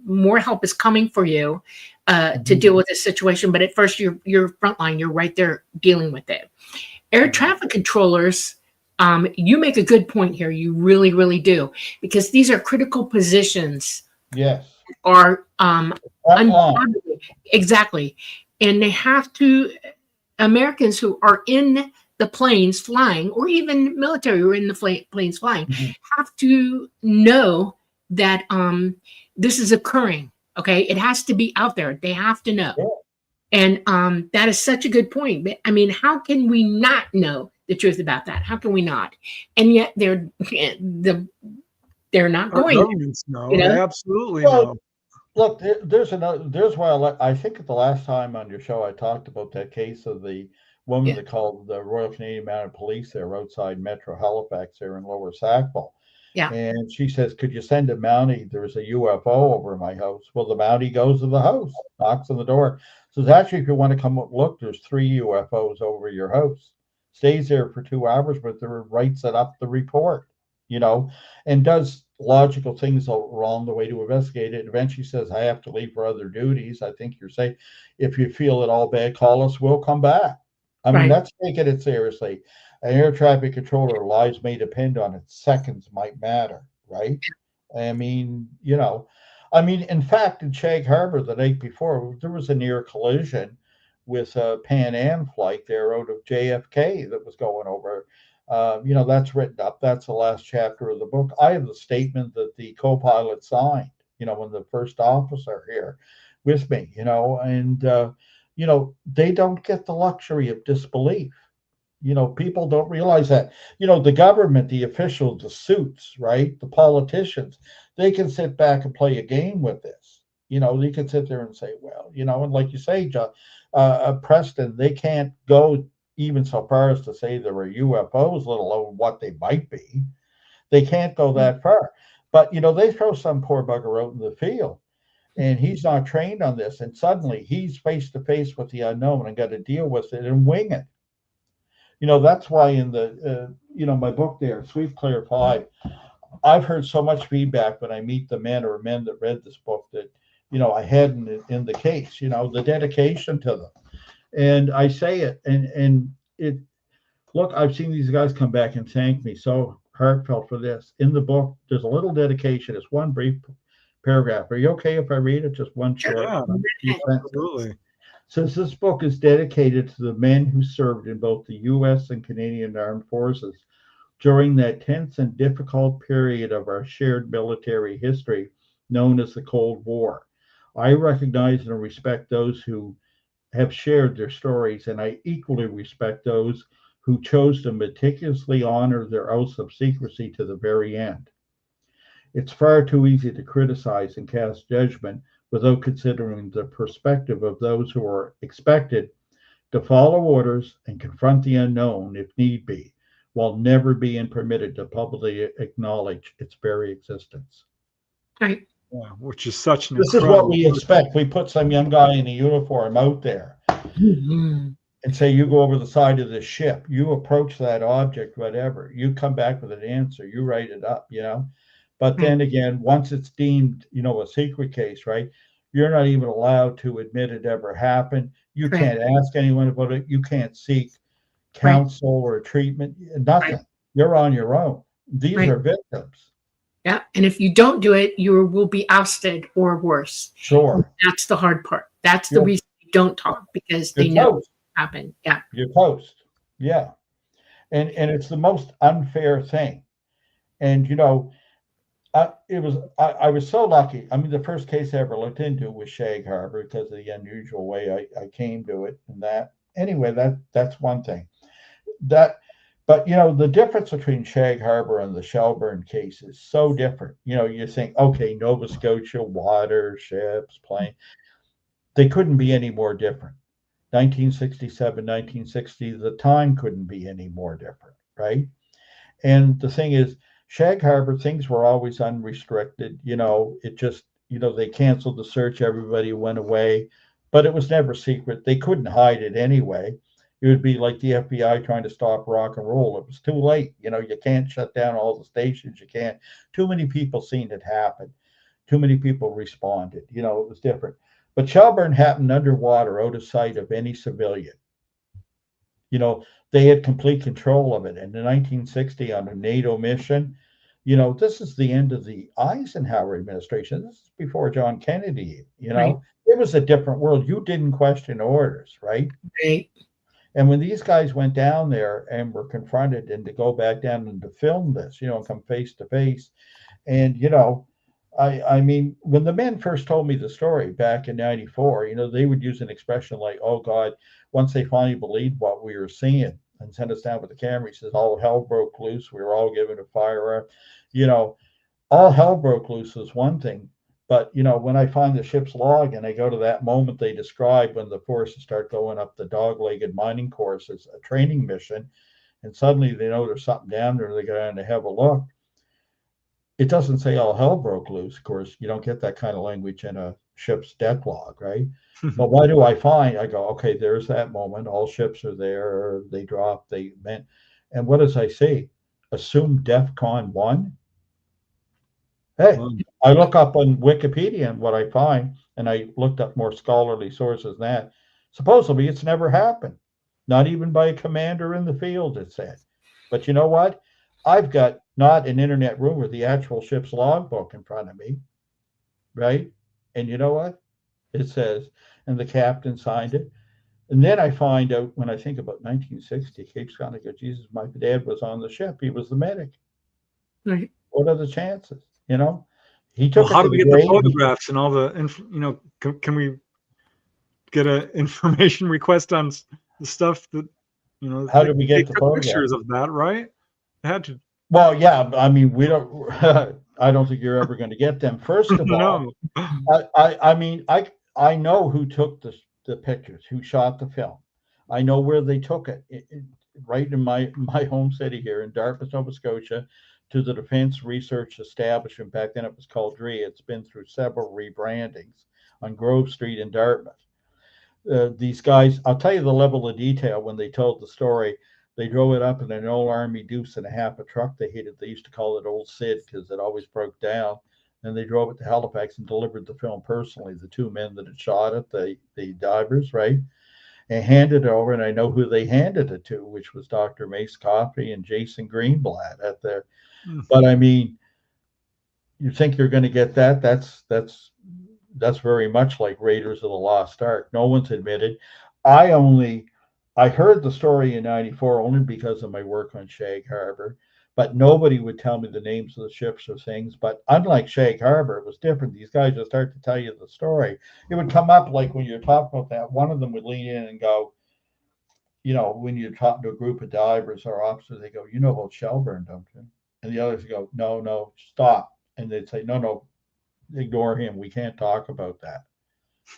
more help is coming for you to deal with this situation. But at first, you're frontline. You're right there dealing with it. Air traffic controllers, you make a good point here. You really, really do. Because these are critical positions. Yes. Are exactly. And they have to, Americans who are in the planes flying, or even military who are in the planes flying, have to know that this is occurring. Okay, it has to be out there. They have to know. And that is such a good point. I mean, how can we not know the truth about that? How can we not? And yet they're not going. Governments know. They absolutely know. Look, there's why I think the last time on your show I talked about that case of the woman that called the Royal Canadian Mounted Police there outside Metro Halifax there in Lower Sackville. Yeah. And she says, could you send a Mountie? There's a UFO over my house. Well, the Mountie goes to the house, knocks on the door. Says, actually, if you want to come look, there's 3 UFOs over your house. Stays there for 2 hours, but there writes it up the report, and does logical things along the way to investigate it. Eventually says, I have to leave for other duties. I think you're safe. If you feel it all bad, call us. We'll come back. I mean, that's taking it seriously. An air traffic controller, lives may depend on it. Seconds might matter, right? I mean, in fact, in Shag Harbour the night before, there was a near collision with a Pan Am flight there out of JFK that was going over. That's written up. That's the last chapter of the book. I have the statement that the co-pilot signed, when the first officer here with me, and, they don't get the luxury of disbelief. People don't realize that, the government, the officials, the suits, right? The politicians, they can sit back and play a game with this. They can sit there and say, well, and like you say, Preston, they can't go even so far as to say there were UFOs, let alone what they might be. They can't go that far. But, they throw some poor bugger out in the field and he's not trained on this. And suddenly he's face to face with the unknown and got to deal with it and wing it. That's why in the, my book there, Sweep Clear 5, I've heard so much feedback when I meet the men that read this book that, I had in the case, the dedication to them. And I say it, and look, I've seen these guys come back and thank me so heartfelt for this. In the book, there's a little dedication. It's one brief paragraph. Are you okay if I read it? Just one short. Yeah, absolutely. Since this book is dedicated to the men who served in both the U.S. and Canadian Armed Forces during that tense and difficult period of our shared military history known as the Cold War, I recognize and respect those who have shared their stories, and I equally respect those who chose to meticulously honor their oaths of secrecy to the very end. It's far too easy to criticize and cast judgment without considering the perspective of those who are expected to follow orders and confront the unknown if need be, while never being permitted to publicly acknowledge its very existence. Right. Yeah, which is such an This is what we expect. We put some young guy in a uniform out there. and say you go over the side of the ship, you approach that object, whatever, you come back with an answer, you write it up, But Right. then again, once it's deemed, a secret case, right? You're not even allowed to admit it ever happened. You Correct. can't ask anyone about it. You can't seek Right. counsel or treatment, Right. nothing. You're on your own. These Right. are victims. Yeah. And if you don't do it, you will be ousted or worse. Sure. That's the hard part. That's the You're, reason you don't talk, because they you're know toast. what happened. Yeah. You're toast. Yeah. And it's the most unfair thing. And I was so lucky. I mean, the first case I ever looked into was Shag Harbour because of the unusual way I came to it, and that anyway, that's one thing. But the difference between Shag Harbour and the Shelburne case is so different. You think, okay, Nova Scotia, water, ships, plane. They couldn't be any more different. 1967, 1960, the time couldn't be any more different, right? And the thing is, Shag Harbour, things were always unrestricted. It just, they canceled the search, everybody went away, but it was never secret. They couldn't hide it anyway. It would be like the FBI trying to stop rock and roll. It was too late. You can't shut down all the stations. You can't. Too many people seen it happen. Too many people responded. It was different. But Shelburne happened underwater, out of sight of any civilian. They had complete control of it. And in 1960, on a NATO mission, this is the end of the Eisenhower administration. This is before John Kennedy, Right. It was a different world. You didn't question orders, right? Right. And when these guys went down there and were confronted and to go back down and to film this, and come face to face, and, I mean, when the men first told me the story back in 94, they would use an expression like, oh God, once they finally believed what we were seeing and sent us down with the camera, he says, all hell broke loose. We were all given a firearm. All hell broke loose is one thing. But, when I find the ship's log and I go to that moment they describe when the forces start going up the dog-legged mining course as a training mission, and suddenly they know there's something down there, they go down to have a look. It doesn't say all hell broke loose. Of course, you don't get that kind of language in a ship's deck log, right? But what do I find? I go, okay, there's that moment. All ships are there. They drop. They meant. And what does I say? Assume DEFCON 1? Hey, I look up on Wikipedia and what I find, and I looked up more scholarly sources than that. Supposedly, it's never happened. Not even by a commander in the field, it said. But you know what? I've got not an internet rumor, the actual ship's logbook in front of me, right? And you know what? It says, and the captain signed it. And then I find out when I think about 1960, Cape Scott, I go, Jesus, my dad was on the ship. He was the medic. Right. What are the chances? He Well, took how it do to we the get the grave. photographs and all the, can we get an information request on the stuff that, How do we get the took photographs? pictures of that, right? They had to. Well, yeah, I mean, we don't, I don't think you're ever going to get them. First of all, No. I mean, I know who took the pictures, who shot the film. I know where they took it, right in my home city here in Dartmouth, Nova Scotia, to the Defense Research Establishment. Back then it was called DRE. It's been through several rebrandings on Grove Street in Dartmouth. These guys, I'll tell you the level of detail when they told the story. They drove it up in an old Army Deuce and a half a truck they hated. They used to call it Old Sid because it always broke down. And they drove it to Halifax and delivered the film personally, the two men that had shot it, the divers, right? And handed it over. And I know who they handed it to, which was Dr. Mace Coffey and Jason Greenblatt at there. But I mean, you think you're going to get that? That's very much like Raiders of the Lost Ark. No one's admitted. I heard the story in 94 only because of my work on Shag Harbour, but nobody would tell me the names of the ships or things. But unlike Shag Harbour, it was different. These guys would start to tell you the story. It would come up like when you're talking about that, one of them would lean in and go, when you're talking to a group of divers or officers, they go, you know about Shelburne, don't you? And the others go, no, stop. And they'd say, no, ignore him. We can't talk about that.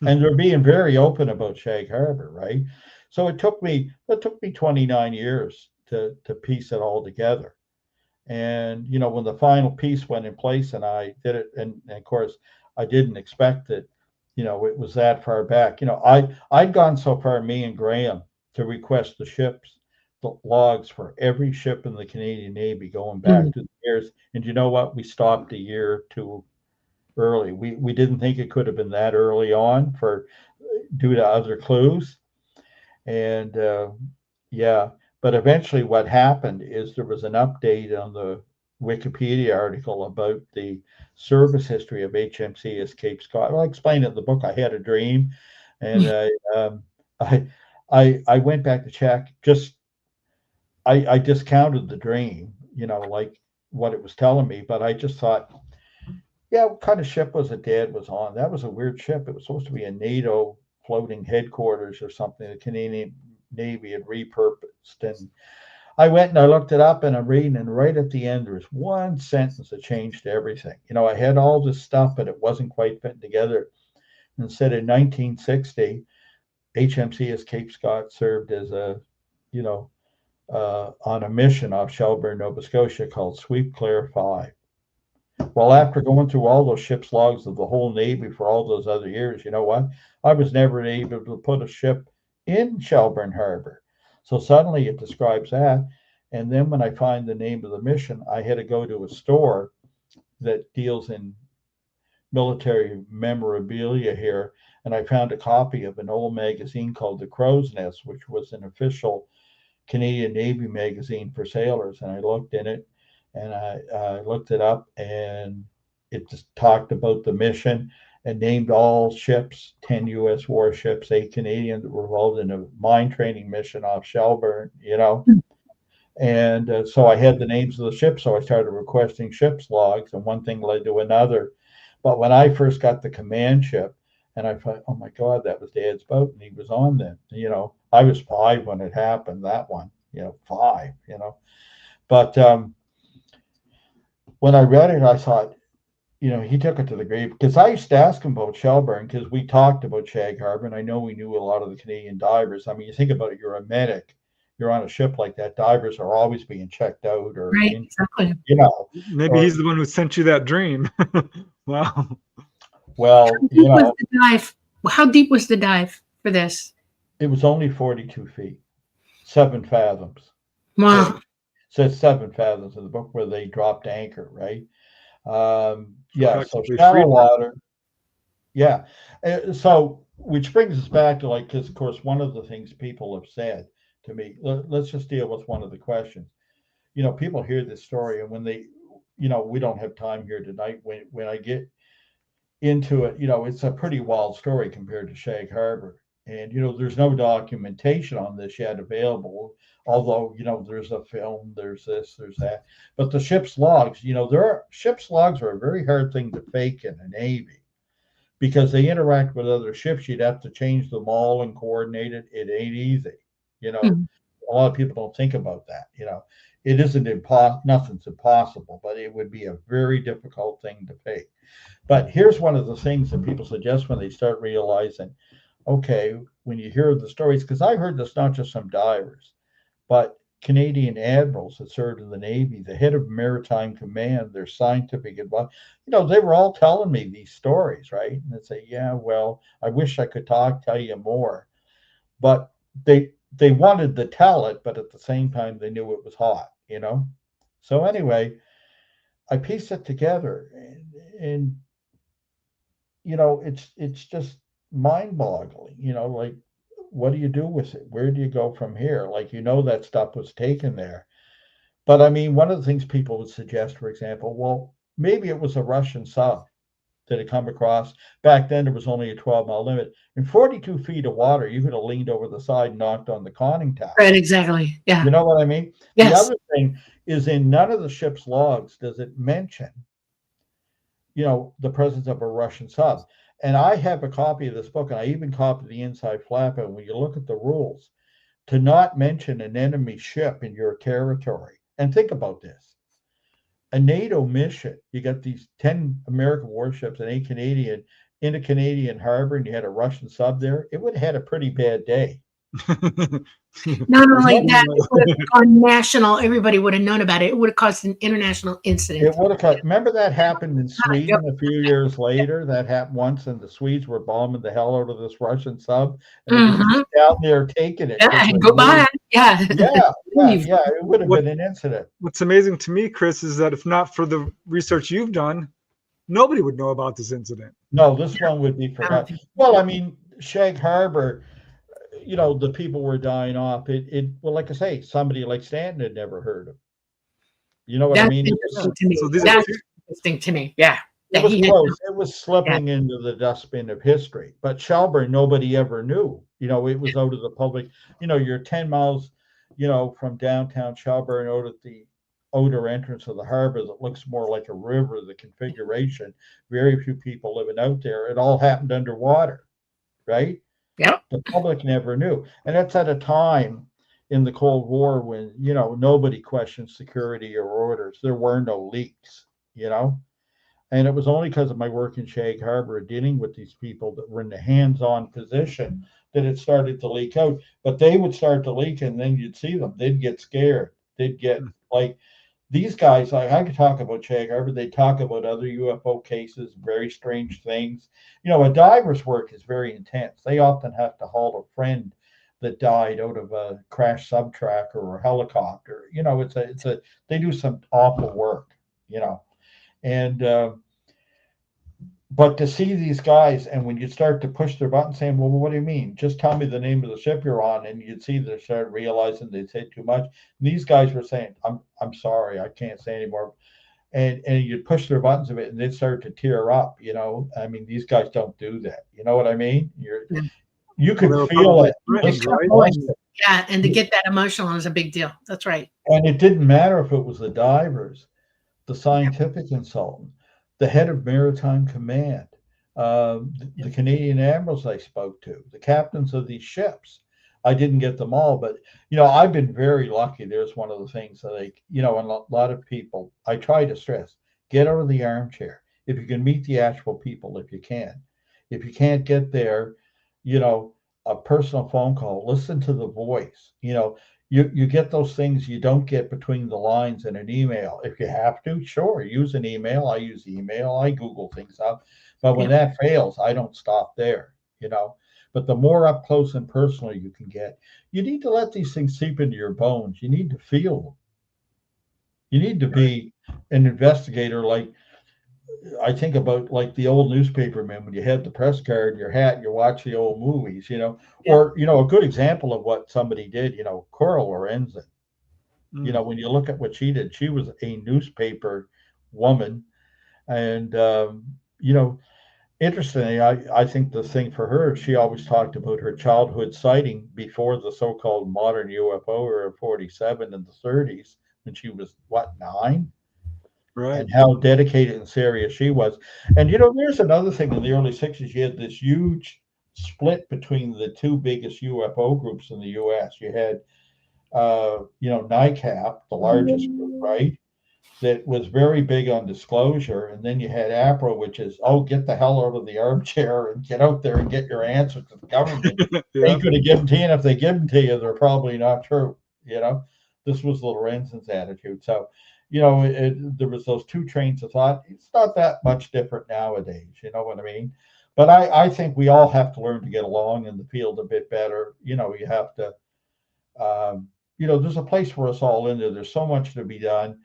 And they're being very open about Shag Harbour, right? So it took me 29 years to piece it all together. And, when the final piece went in place and I did it, and of course, I didn't expect that, it was that far back. I'd gone so far, me and Graham, to request the logs for every ship in the Canadian Navy going back to the years. And you know what? We stopped a year or two early. We didn't think it could have been that early on for due to other clues. And yeah, but eventually what happened is there was an update on the Wikipedia article about the service history of HMCS Cape Scott. Well, I explained it in the book. I had a dream, and I I went back to check. I discounted the dream, like what it was telling me, but I just thought, yeah, what kind of ship was it Dad was on? That was a weird ship. It was supposed to be a NATO floating headquarters or something the Canadian Navy had repurposed. And I went and I looked it up and I'm reading, and right at the end, there was one sentence that changed everything. I had all this stuff, but it wasn't quite fitting together. And said in 1960, HMCS Cape Scott served as on a mission off Shelburne, Nova Scotia called Sweep Clear 5. Well, after going through all those ship's logs of the whole Navy for all those other years, you know what? I was never able to put a ship in Shelburne Harbour. So suddenly it describes that. And then when I find the name of the mission, I had to go to a store that deals in military memorabilia here. And I found a copy of an old magazine called The Crow's Nest, which was an official Canadian Navy magazine for sailors. And I looked in it, and I looked it up, and it just talked about the mission and named all ships, 10 U.S. warships, 8 Canadian that were involved in a mine training mission off Shelburne, And so I had the names of the ships, so I started requesting ships logs, and one thing led to another. But when I first got the command ship, and I thought, oh my God, that was Dad's boat, and he was on then. I was 5 when it happened, that one, 5, But when I read it, I thought, he took it to the grave, because I used to ask him about Shelburne, because we talked about Shag Harbour, and I know we knew a lot of the Canadian divers. I mean, you think about it, you're a medic, you're on a ship like that, divers are always being checked out, or right, exactly. Maybe he's the one who sent you that dream. Wow. Well, was the dive? How deep was the dive for this? It was only 42 feet, 7 fathoms. Wow. It says 7 fathoms in the book where they dropped anchor, right? Yeah, so shallow water. Yeah. So, which brings us back to because of course, one of the things people have said to me, let's just deal with one of the questions. People hear this story, and when they, we don't have time here tonight. When I get into it, it's a pretty wild story compared to Shag Harbour. And, there's no documentation on this yet available, although, there's a film, there's this, there's that. But the ship's logs, ship's logs are a very hard thing to fake in a Navy, because they interact with other ships. You'd have to change them all and coordinate it. It ain't easy. A lot of people don't think about that. It isn't nothing's impossible, but it would be a very difficult thing to fake. But here's one of the things that people suggest when they start realizing, okay, when you hear the stories, because I heard this not just from divers, but Canadian admirals that served in the Navy, the head of Maritime Command, their scientific advice, they were all telling me these stories, right? And they'd say, yeah, well, I wish I could tell you more. But they wanted to tell it, but at the same time, they knew it was hot, So anyway, I pieced it together, and it's just mind-boggling. What do you do with it? Where do you go from here? That stuff was taken there. But I mean, one of the things people would suggest, for example, well, maybe it was a Russian sub that had come across. Back then, there was only a 12-mile limit. In 42 feet of water, you could have leaned over the side and knocked on the conning tower. Right, exactly. Yeah. You know what I mean? Yes. The other thing is, in none of the ship's logs does it mention, the presence of a Russian sub. And I have a copy of this book, and I even copied the inside flap. And when you look at the rules, to not mention an enemy ship in your territory, and think about this, a NATO mission, you got these 10 American warships and 8 Canadian in a Canadian harbor, and you had a Russian sub there, it would have had a pretty bad day. Not only that, it would have gone national. Everybody would have known about it. It would have caused an international incident. It would have. Remember that happened in Yep. Sweden a few years later. That happened once, and the Swedes were bombing the hell out of this Russian sub, and it was just down there taking it. Yeah, goodbye. Yeah. Yeah. It would have been an incident. What's amazing to me, Chris, is that if not for the research you've done, nobody would know about this incident. No, this one would be forgotten. Well, I mean, Shag Harbour, you know, the people were dying off. Well, like I say, somebody like Stanton had never heard of. You know what That's I mean? interesting to me. So these That's interesting to me. Yeah. It was close. It was slipping into the dustbin of history. But Shelburne, nobody ever knew. You know, it was out of the public. You know, you're 10 miles, you know, from downtown Shelburne out at the outer entrance of the harbor that looks more like a river, the configuration. Very few people living out there. It all happened underwater, right? Yep. The public never knew. And that's at a time in the Cold War when, you know, nobody questioned security or orders. There were no leaks, you know? And it was only because of my work in Shag Harbour dealing with these people that were in the hands-on position that it started to leak out. But they would start to leak and then you'd see them. They'd get scared. They'd get like these guys, like I could talk about Shag Harbour, they talk about other UFO cases, very strange things. You know, a diver's work is very intense. They often have to haul a friend that died out of a crash subtracker or helicopter. You know, they do some awful work, you know. And but to see these guys, and when you start to push their button saying, well, what do you mean? Just tell me the name of the ship you're on, and you'd see they start realizing they'd said too much. And these guys were saying, I'm sorry, I can't say anymore. And you'd push their buttons a bit and they'd start to tear up, you know. I mean, these guys don't do that. You know what I mean? You could feel it. Right? Yeah, and to get that emotional is a big deal. That's right. And it didn't matter if it was the divers, the scientific consultant, the head of maritime command, the Canadian admirals I spoke to, the captains of these ships. I didn't get them all, but you know, I've been very lucky. There's one of the things that you know, and a lot of people, I try to stress, get out of the armchair. If you can meet the actual people, if you can. If you can't get there, you know, a personal phone call, listen to the voice. You know, you get those things you don't get between the lines in an email. If you have to, sure, use an email. I use email. I Google things up. But when that fails, I don't stop there, you know. But the more up close and personal you can get, you need to let these things seep into your bones. You need to feel them. You need to be an investigator. Like I think about like the old newspapermen when you had the press card, your hat, and you watch the old movies, you know, or, you know, a good example of what somebody did, you know, Coral Lorenzen, you know, when you look at what she did, she was a newspaper woman. And, you know, interestingly, I think the thing for her, she always talked about her childhood sighting before the so-called modern UFO era 47 in the 30s when she was, what, 9? Right. And how dedicated and serious she was. And, you know, there's another thing in the early 60s, you had this huge split between the two biggest UFO groups in the U.S. You had, you know, NICAP, the largest group, right? That was very big on disclosure. And then you had APRO, which is, oh, get the hell out of the armchair and get out there and get your answer to the government. They ain't going to give them to you. And if they give them to you, they're probably not true. You know, this was Lorenzen's attitude. So, you know, there was those two trains of thought. It's not that much different nowadays. You know what I mean? But I think we all have to learn to get along in the field a bit better. You know, you have to, you know, there's a place for us all in there. There's so much to be done.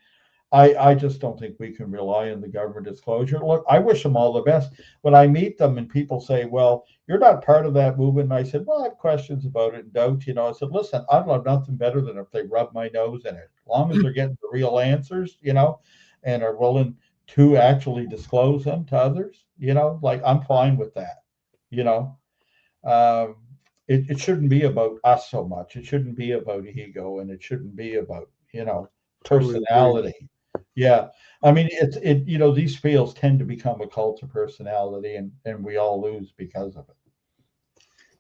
I just don't think we can rely on the government disclosure. Look, I wish them all the best. When I meet them and people say, well, you're not part of that movement. And I said, well, I have questions about it and doubts. You know, I said, listen, I'd love nothing better than if they rub my nose in it. As long as they're getting the real answers, you know, and are willing to actually disclose them to others, you know, like I'm fine with that, you know. It shouldn't be about us so much. It shouldn't be about ego, and it shouldn't be about, you know, personality. Totally. Yeah. I mean, you know, these fields tend to become a cult of personality, and we all lose because of it.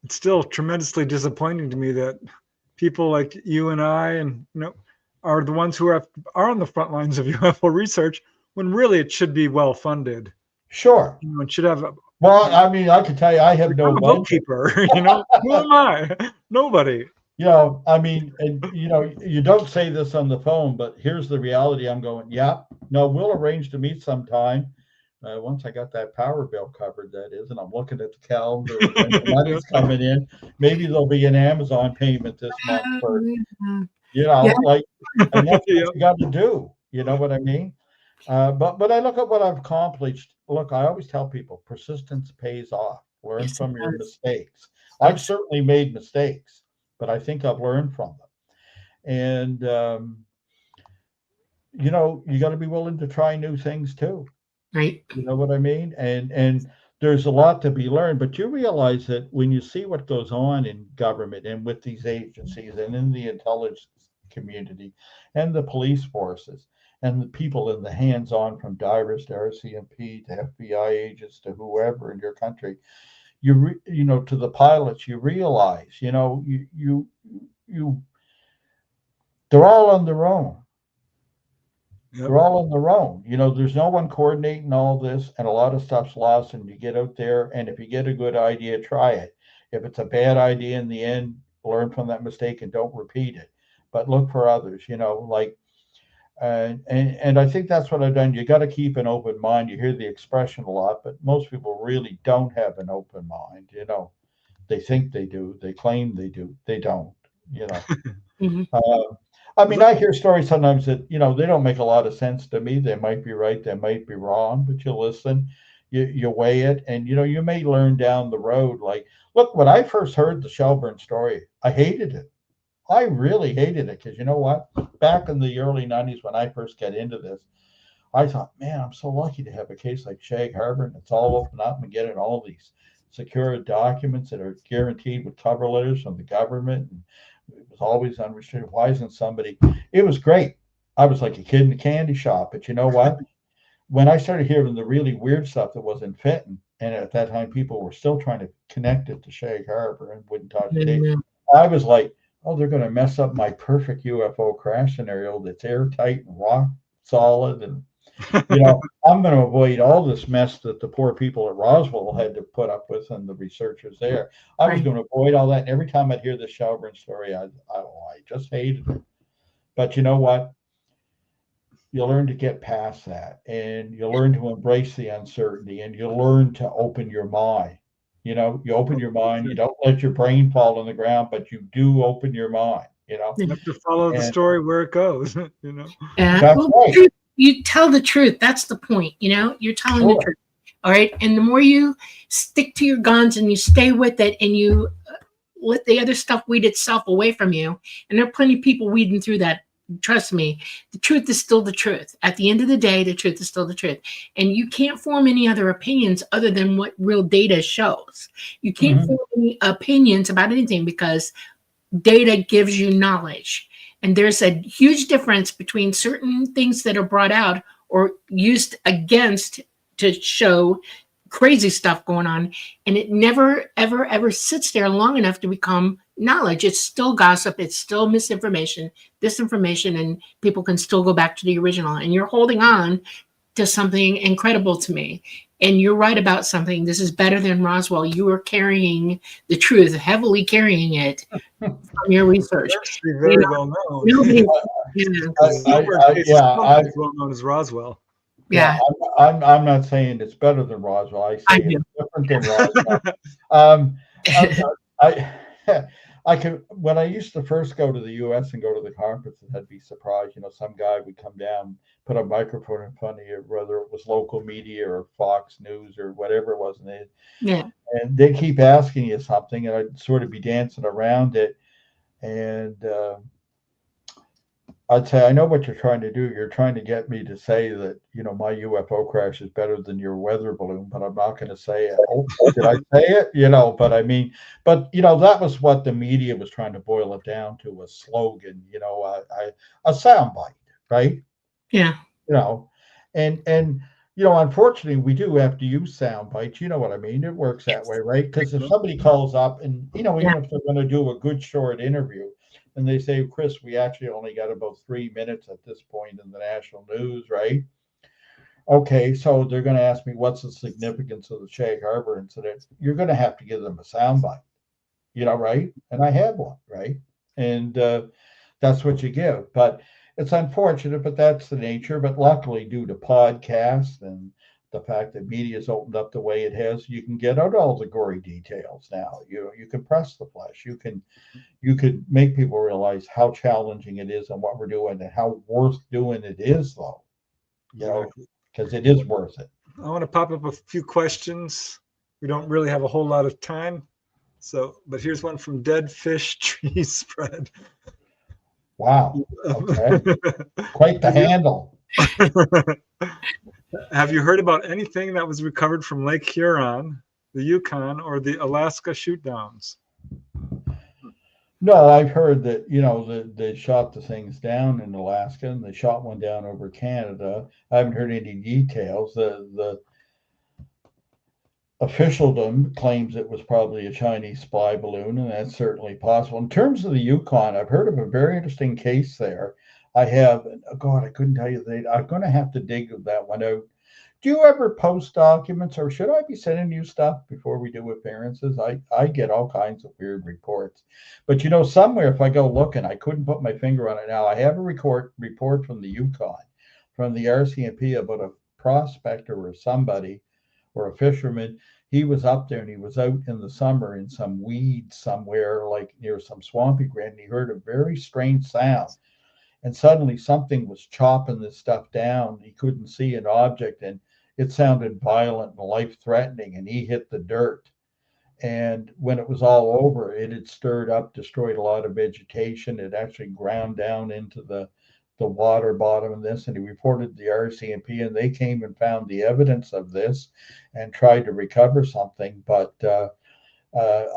It's still tremendously disappointing to me that people like you and I, and, you know, are the ones who are on the front lines of UFO research when really it should be well funded. Sure. You know, it should have Well, I mean, I can tell you, I have no I'm a one. bookkeeper, you know. Who am I? Nobody. You know, I mean, and you know, you don't say this on the phone, but here's the reality. I'm going, yeah, no, we'll arrange to meet sometime. Once I got that power bill covered, that is, and I'm looking at the calendar of when the money's coming in. Maybe there'll be an Amazon payment this month for, you Yeah. know, like, and that's Yeah. what you got to do. You know what I mean? But I look at what I've accomplished. Look, I always tell people persistence pays off. Learn Yes, it from your does. mistakes. I've certainly made mistakes, but I think I've learned from them. And you know, you got to be willing to try new things too. Right. You know what I mean? And there's a lot to be learned, but you realize that when you see what goes on in government and with these agencies and in the intelligence community and the police forces and the people in the hands-on from divers to RCMP to FBI agents to whoever in your country, you know, to the pilots, you realize, you know, you they're all on their own. Yep. They're all on their own. You know, there's no one coordinating all this, and a lot of stuff's lost. And you get out there, and if you get a good idea, try it. If it's a bad idea in the end, learn from that mistake and don't repeat it. But look for others. You know, like, and I think that's what I've done. You got to keep an open mind. You hear the expression a lot, but most people really don't have an open mind. You know, they think they do, they claim they do, they don't. You know. Mhm. I mean, I hear stories sometimes that, you know, they don't make a lot of sense to me. They might be right, they might be wrong, but you listen, you weigh it, and you know, you may learn down the road. Like, look, when I first heard the Shelburne story, I hated it. I really hated it because you know what? Back in the early 90s when I first got into this, I thought, man, I'm so lucky to have a case like Shag Harbour and it's all open up and getting all these secure documents that are guaranteed with cover letters from the government. And it was always unrestricted. Why isn't somebody? It was great. I was like a kid in a candy shop. But you know what? When I started hearing the really weird stuff that wasn't fitting, and at that time people were still trying to connect it to Shag Harbour and wouldn't talk to Dave, Mhm. I was like, oh, they're going to mess up my perfect UFO crash scenario that's airtight and rock solid and you know, I'm going to avoid all this mess that the poor people at Roswell had to put up with and the researchers there. I was Right. going to avoid all that. And every time I'd hear the Shelburne story, I just hated it. But you know what? You learn to get past that and you learn to embrace the uncertainty and you learn to open your mind. You know, you open your mind, you don't let your brain fall on the ground, but you do open your mind, you know. You have to follow the And story where it goes, you know. Yeah. that's Well, right. you tell the truth. That's the point. You know, you're telling the Sure. truth. All right. And the more you stick to your guns and you stay with it and you let the other stuff weed itself away from you, and there are plenty of people weeding through that. Trust me, the truth is still the truth. At the end of the day, the truth is still the truth. And you can't form any other opinions other than what real data shows. You can't Mhm. form any opinions about anything because data gives you knowledge. And there's a huge difference between certain things that are brought out or used against to show crazy stuff going on. And it never, ever, ever sits there long enough to become knowledge. It's still gossip, it's still misinformation, disinformation, and people can still go back to the original. And you're holding on to something incredible to me. And you're right about something. This is better than Roswell. You are carrying the truth, heavily carrying it from your research. That's to be You very know, well known. nobody, yeah, The Silver case is Yeah, not as well known as Roswell. yeah, I'm not saying it's better than Roswell. I I say do. it's different than Roswell. Um, I, I can when I used to first go to the U.S. and go to the conferences, I'd be surprised. You know, some guy would come down, put a microphone in front of you, whether it was local media or Fox News or whatever it was, Yeah, and they keep asking you something, and I'd sort of be dancing around it, and I'd say, I know what you're trying to do. You're trying to get me to say that, you know, my UFO crash is better than your weather balloon, but I'm not going to say it. Oh, did I say it? You know, but I mean, but, you know, that was what the media was trying to boil it down to a slogan, you know, a soundbite, right? yeah, You know, and, you know, unfortunately, we do have to use sound bites. You know what I mean? It works that way, yes, right? Because if somebody calls up and, you know, yeah, even if they're going to do a good short interview and they say, Chris, we actually only got about 3 minutes at this point in the national news, right? Okay, so they're going to ask me what's the significance of the Shag Harbour incident. You're going to have to give them a soundbite, right? And I had one, right? And that's what you give. But it's unfortunate, but that's the nature. But luckily, due to podcasts and the fact that media's opened up the way it has, you can get out all the gory details now. You can press the flesh. You could make people realize how challenging it is and what we're doing and how worth doing it is, though. Exactly. Because it is worth it. I want to pop up a few questions. We don't really have a whole lot of time. But here's one from Dead Fish Tree Spread. Wow. Okay. Quite the handle. Have you heard about anything that was recovered from Lake Huron, the Yukon, or the Alaska shootdowns? No, I've heard that, they shot the things down in Alaska and they shot one down over Canada. I haven't heard any details. The officialdom claims it was probably a Chinese spy balloon, and that's certainly possible. In terms of the Yukon, I've heard of a very interesting case there. I couldn't tell you the date. I'm going to have to dig that one out. Do you ever post documents, or should I be sending you stuff before we do appearances? I get all kinds of weird reports. But somewhere, if I go looking, I couldn't put my finger on it now. I have a report from the Yukon, from the RCMP, about a prospector or somebody or a fisherman. He was up there and he was out in the summer in some weeds somewhere, like near some swampy ground, and he heard a very strange sound. And suddenly something was chopping this stuff down. He couldn't see an object, and it sounded violent and life-threatening, and he hit the dirt. And when it was all over, it had stirred up, destroyed a lot of vegetation. It actually ground down into the water bottom of this, and he reported to the RCMP, and they came and found the evidence of this and tried to recover something. But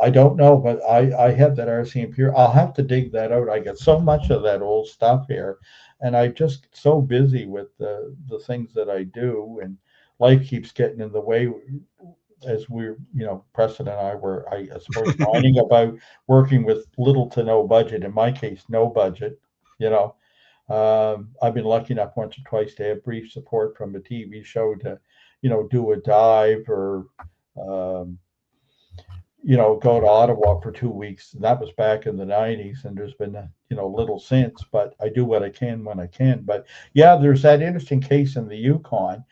I don't know, but I have that RCMP here. I'll have to dig that out. I got so much of that old stuff here, and I just so busy with the things that I do, and life keeps getting in the way. As Preston and I were, I suppose, whining about working with little to no budget. In my case, no budget. I've been lucky enough once or twice to have brief support from a TV show to, do a dive or, go to Ottawa for 2 weeks. That was back in the 90s, and there's been, little since, but I do what I can when I can. But yeah, there's that interesting case in the Yukon.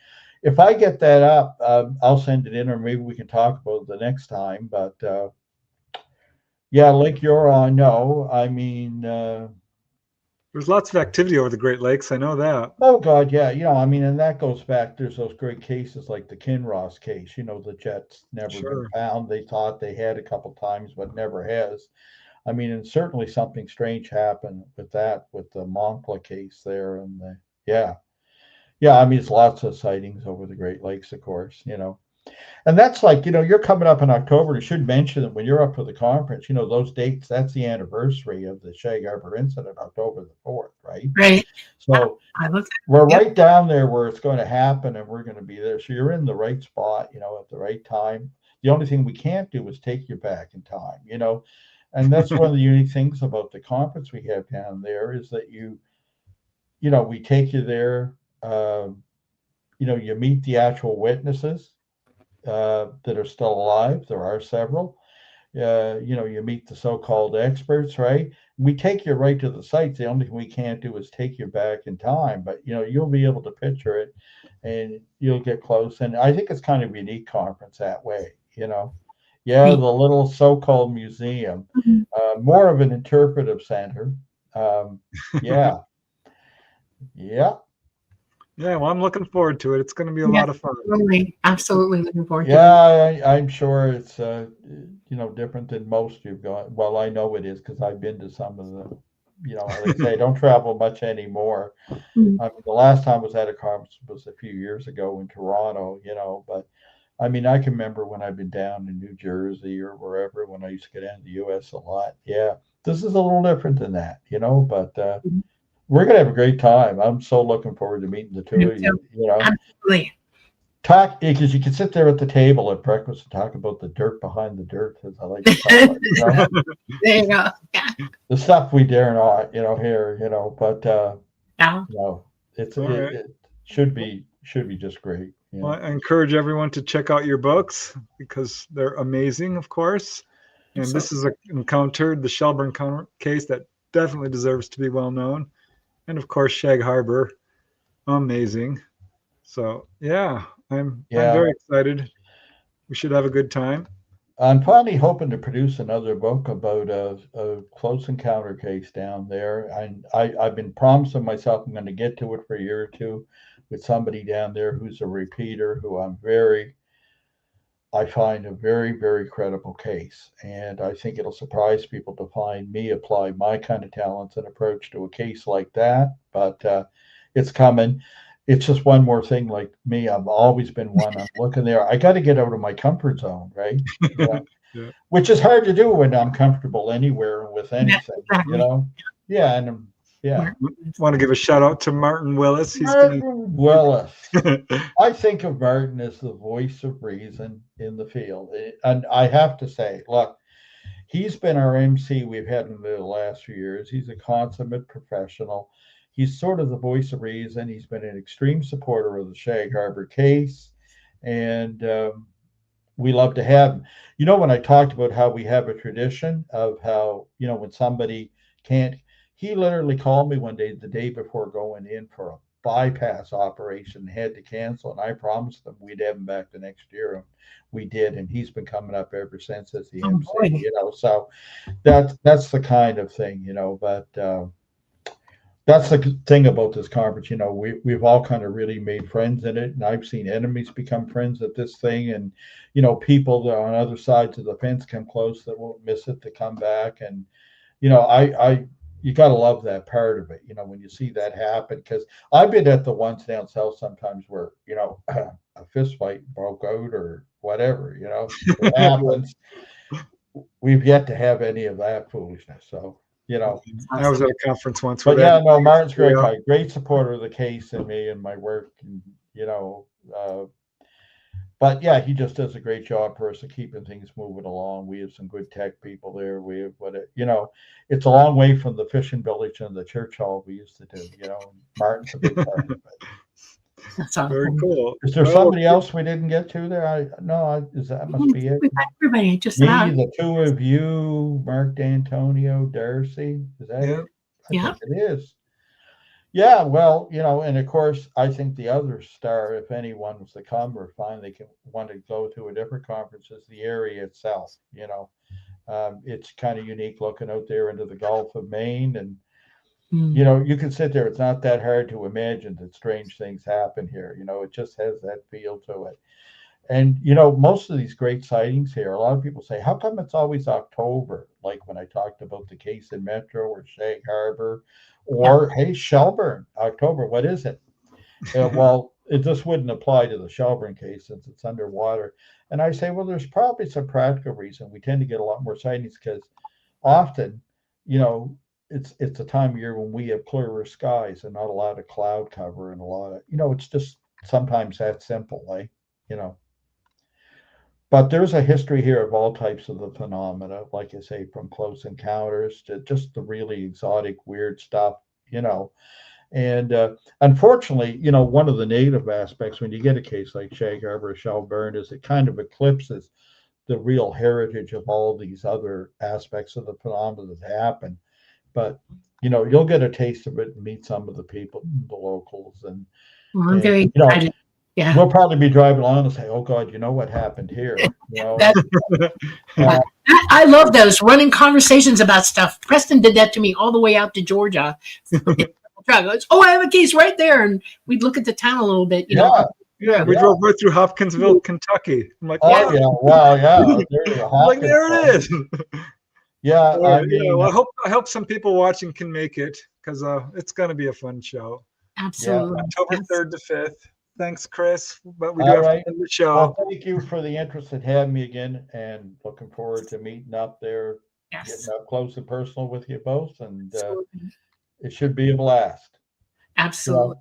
If I get that up, I'll send it in, or maybe we can talk about it the next time. But yeah, Lake Huron, no. I mean, there's lots of activity over the Great Lakes. I know that. Oh God, yeah. And that goes back. There's those great cases like the Kinross case. The jet's never been found. They thought they had a couple times, but never has. And certainly something strange happened with that, with the Moncla case there, and yeah. It's lots of sightings over the Great Lakes, of course. And that's like, you're coming up in October. You should mention that when you're up for the conference, those dates, that's the anniversary of the Shag Harbour incident, October the 4th, right? Right. So we're right down there where it's going to happen, and we're going to be there. So you're in the right spot, at the right time. The only thing we can't do is take you back in time, and that's one of the unique things about the conference we have down there is that we take you there, you meet the actual witnesses that are still alive. There are several. You meet the so-called experts, right? We take you right to the site. The only thing we can't do is take you back in time, but you'll be able to picture it, and you'll get close. And I think it's kind of a unique conference that way. The little so-called museum, more of an interpretive center. Yeah. Yeah, well, I'm looking forward to it. It's going to be a lot of fun. Absolutely looking forward to it. Yeah, I'm sure it's different than most you've gone. Well, I know it is because I've been to some of the, like I say, I don't travel much anymore. The last time I was at a conference was a few years ago in Toronto, but I can remember when I've been down in New Jersey or wherever when I used to get down to the U.S. a lot. Yeah, this is a little different than that, but we're going to have a great time. I'm so looking forward to meeting the two of you. Absolutely. Talk, because you can sit there at the table at breakfast and talk about the dirt behind the dirt, as I like to call it. There you go. Yeah. The stuff we dare not, here, but it should should be just great. Yeah. Well, I encourage everyone to check out your books because they're amazing, of course. And this is an encounter, the Shelburne case, that definitely deserves to be well known. And of course, Shag Harbour, amazing. So yeah, I'm very excited. We should have a good time. I'm finally hoping to produce another book about a close encounter case down there. And I've been promising myself I'm going to get to it for a year or two with somebody down there who's a repeater, who I find a very, very credible case. And I think it'll surprise people to find me apply my kind of talents and approach to a case like that. But it's coming. It's just one more thing like me. I've always been one. I'm looking there. I got to get out of my comfort zone, right? Yeah. Yeah. Which is hard to do when I'm comfortable anywhere with anything, you know? Yeah. And yeah. Want to give a shout out to Martin Willis. Willis. I think of Martin as the voice of reason in the field. And I have to say, look, he's been our MC we've had in the last few years. He's a consummate professional. He's sort of the voice of reason. He's been an extreme supporter of the Shag Harbour case. And we love to have him. You know, when I talked about how we have a tradition of how, you know, when somebody can't, he literally called me one day, the day before going in for a bypass operation, had to cancel. And I promised them we'd have him back the next year. And we did. And he's been coming up ever since as the MC, you know, so that's the kind of thing, you know, but that's the thing about this conference. You know, we've all kind of really made friends in it, and I've seen enemies become friends at this thing, and you know, people that are on other sides of the fence come close that won't miss it to come back, and you know, you got to love that part of it. You know, when you see that happen, because I've been at the ones down south sometimes where you know a fist fight broke out or whatever. You know, it happens. We've yet to have any of that foolishness, so. You know, I was at a conference once. But yeah, no, Martin's great supporter of the case and me and my work, and you know, but yeah, he just does a great job for us of keeping things moving along. We have some good tech people there. We have you know, it's a long way from the fishing village and the church hall we used to do. You know, Martin's a big part of it. That's awesome. Very cool. Is there somebody else we didn't get to there? That must be it. Everybody, just Me, the two of you, Mark D'Antonio, Darcy. Is that it? I think it is. Yeah, well, you know, and of course, I think the other star, if anyone was to come or finally want to go to a different conference, is the area itself. You know, it's kind of unique looking out there into the Gulf of Maine, and you know, you can sit there. It's not that hard to imagine that strange things happen here. You know, it just has that feel to it. And, you know, most of these great sightings here, a lot of people say, how come it's always October? Like when I talked about the case in Metro or Shag Harbour or, hey, Shelburne, October, what is it? Well, it just wouldn't apply to the Shelburne case since it's underwater. And I say, well, there's probably some practical reason. We tend to get a lot more sightings because often, you know, it's a time of year when we have clearer skies and not a lot of cloud cover and a lot of, you know, it's just sometimes that simple, like, you know. But there's a history here of all types of the phenomena, like I say, from close encounters to just the really exotic, weird stuff, you know. And unfortunately, you know, one of the negative aspects when you get a case like Shag Harbour or Shelburne is it kind of eclipses the real heritage of all these other aspects of the phenomena that happen. But, you know, you'll get a taste of it and meet some of the people, the locals. And, I'm very excited. Yeah. We'll probably be driving along and say, oh, God, you know what happened here? You know? I love those running conversations about stuff. Preston did that to me all the way out to Georgia. Oh, I have a case right there. And we'd look at the town a little bit, you know. Yeah, we drove right through Hopkinsville, Kentucky. I'm like, oh, yeah, wow, yeah. Like, there it is. Yeah, I mean, well, I hope some people watching can make it because it's going to be a fun show. Absolutely. October 3rd to 5th. Thanks, Chris. But we do have to end the show. Well, thank you for the interest in having me again, and looking forward to meeting up there, getting up close and personal with you both, and it should be a blast. Absolutely.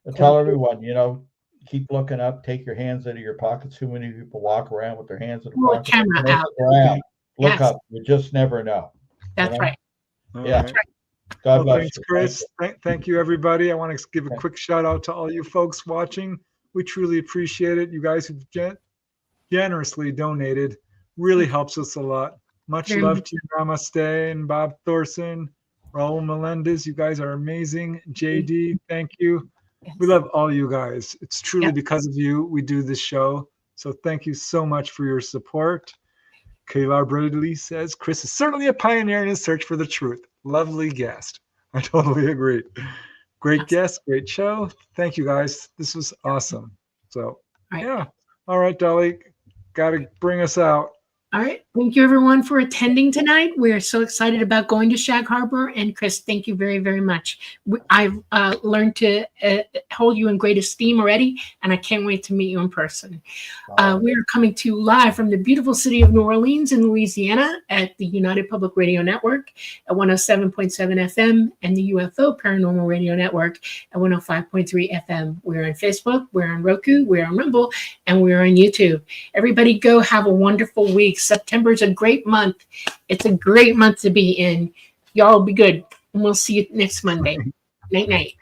You know, tell everyone, you know, keep looking up. Take your hands out of your pockets. Too many people walk around with their hands in their pockets. Camera out. Look up. You just never know. That's right. Yeah. Right. God bless thanks, you. Chris. Thank you, everybody. I want to give a quick shout out to all you folks watching. We truly appreciate it. You guys who've generously donated really helps us a lot. Much Very love much. to you, Namaste, and Bob Thorson, Raul Melendez. You guys are amazing. JD, thank you. We love all you guys. It's truly Yep. because of you we do this show. So thank you so much for your support. Kayla Bradley says, Chris is certainly a pioneer in his search for the truth. Lovely guest. I totally agree. Great guest, great show. Thank you guys. This was awesome. So, Right. yeah. All right, Dolly, got to bring us out. All right. Thank you, everyone, for attending tonight. We're so excited about going to Shag Harbour. And Chris, thank you very, very much. I've learned to hold you in great esteem already, and I can't wait to meet you in person. We are coming to you live from the beautiful city of New Orleans in Louisiana at the United Public Radio Network at 107.7 FM and the UFO Paranormal Radio Network at 105.3 FM. We're on Facebook, we're on Roku, we're on Rumble, and we're on YouTube. Everybody go have a wonderful week. September is a great month. It's a great month to be in. Y'all be good. And we'll see you next Monday. Night, night.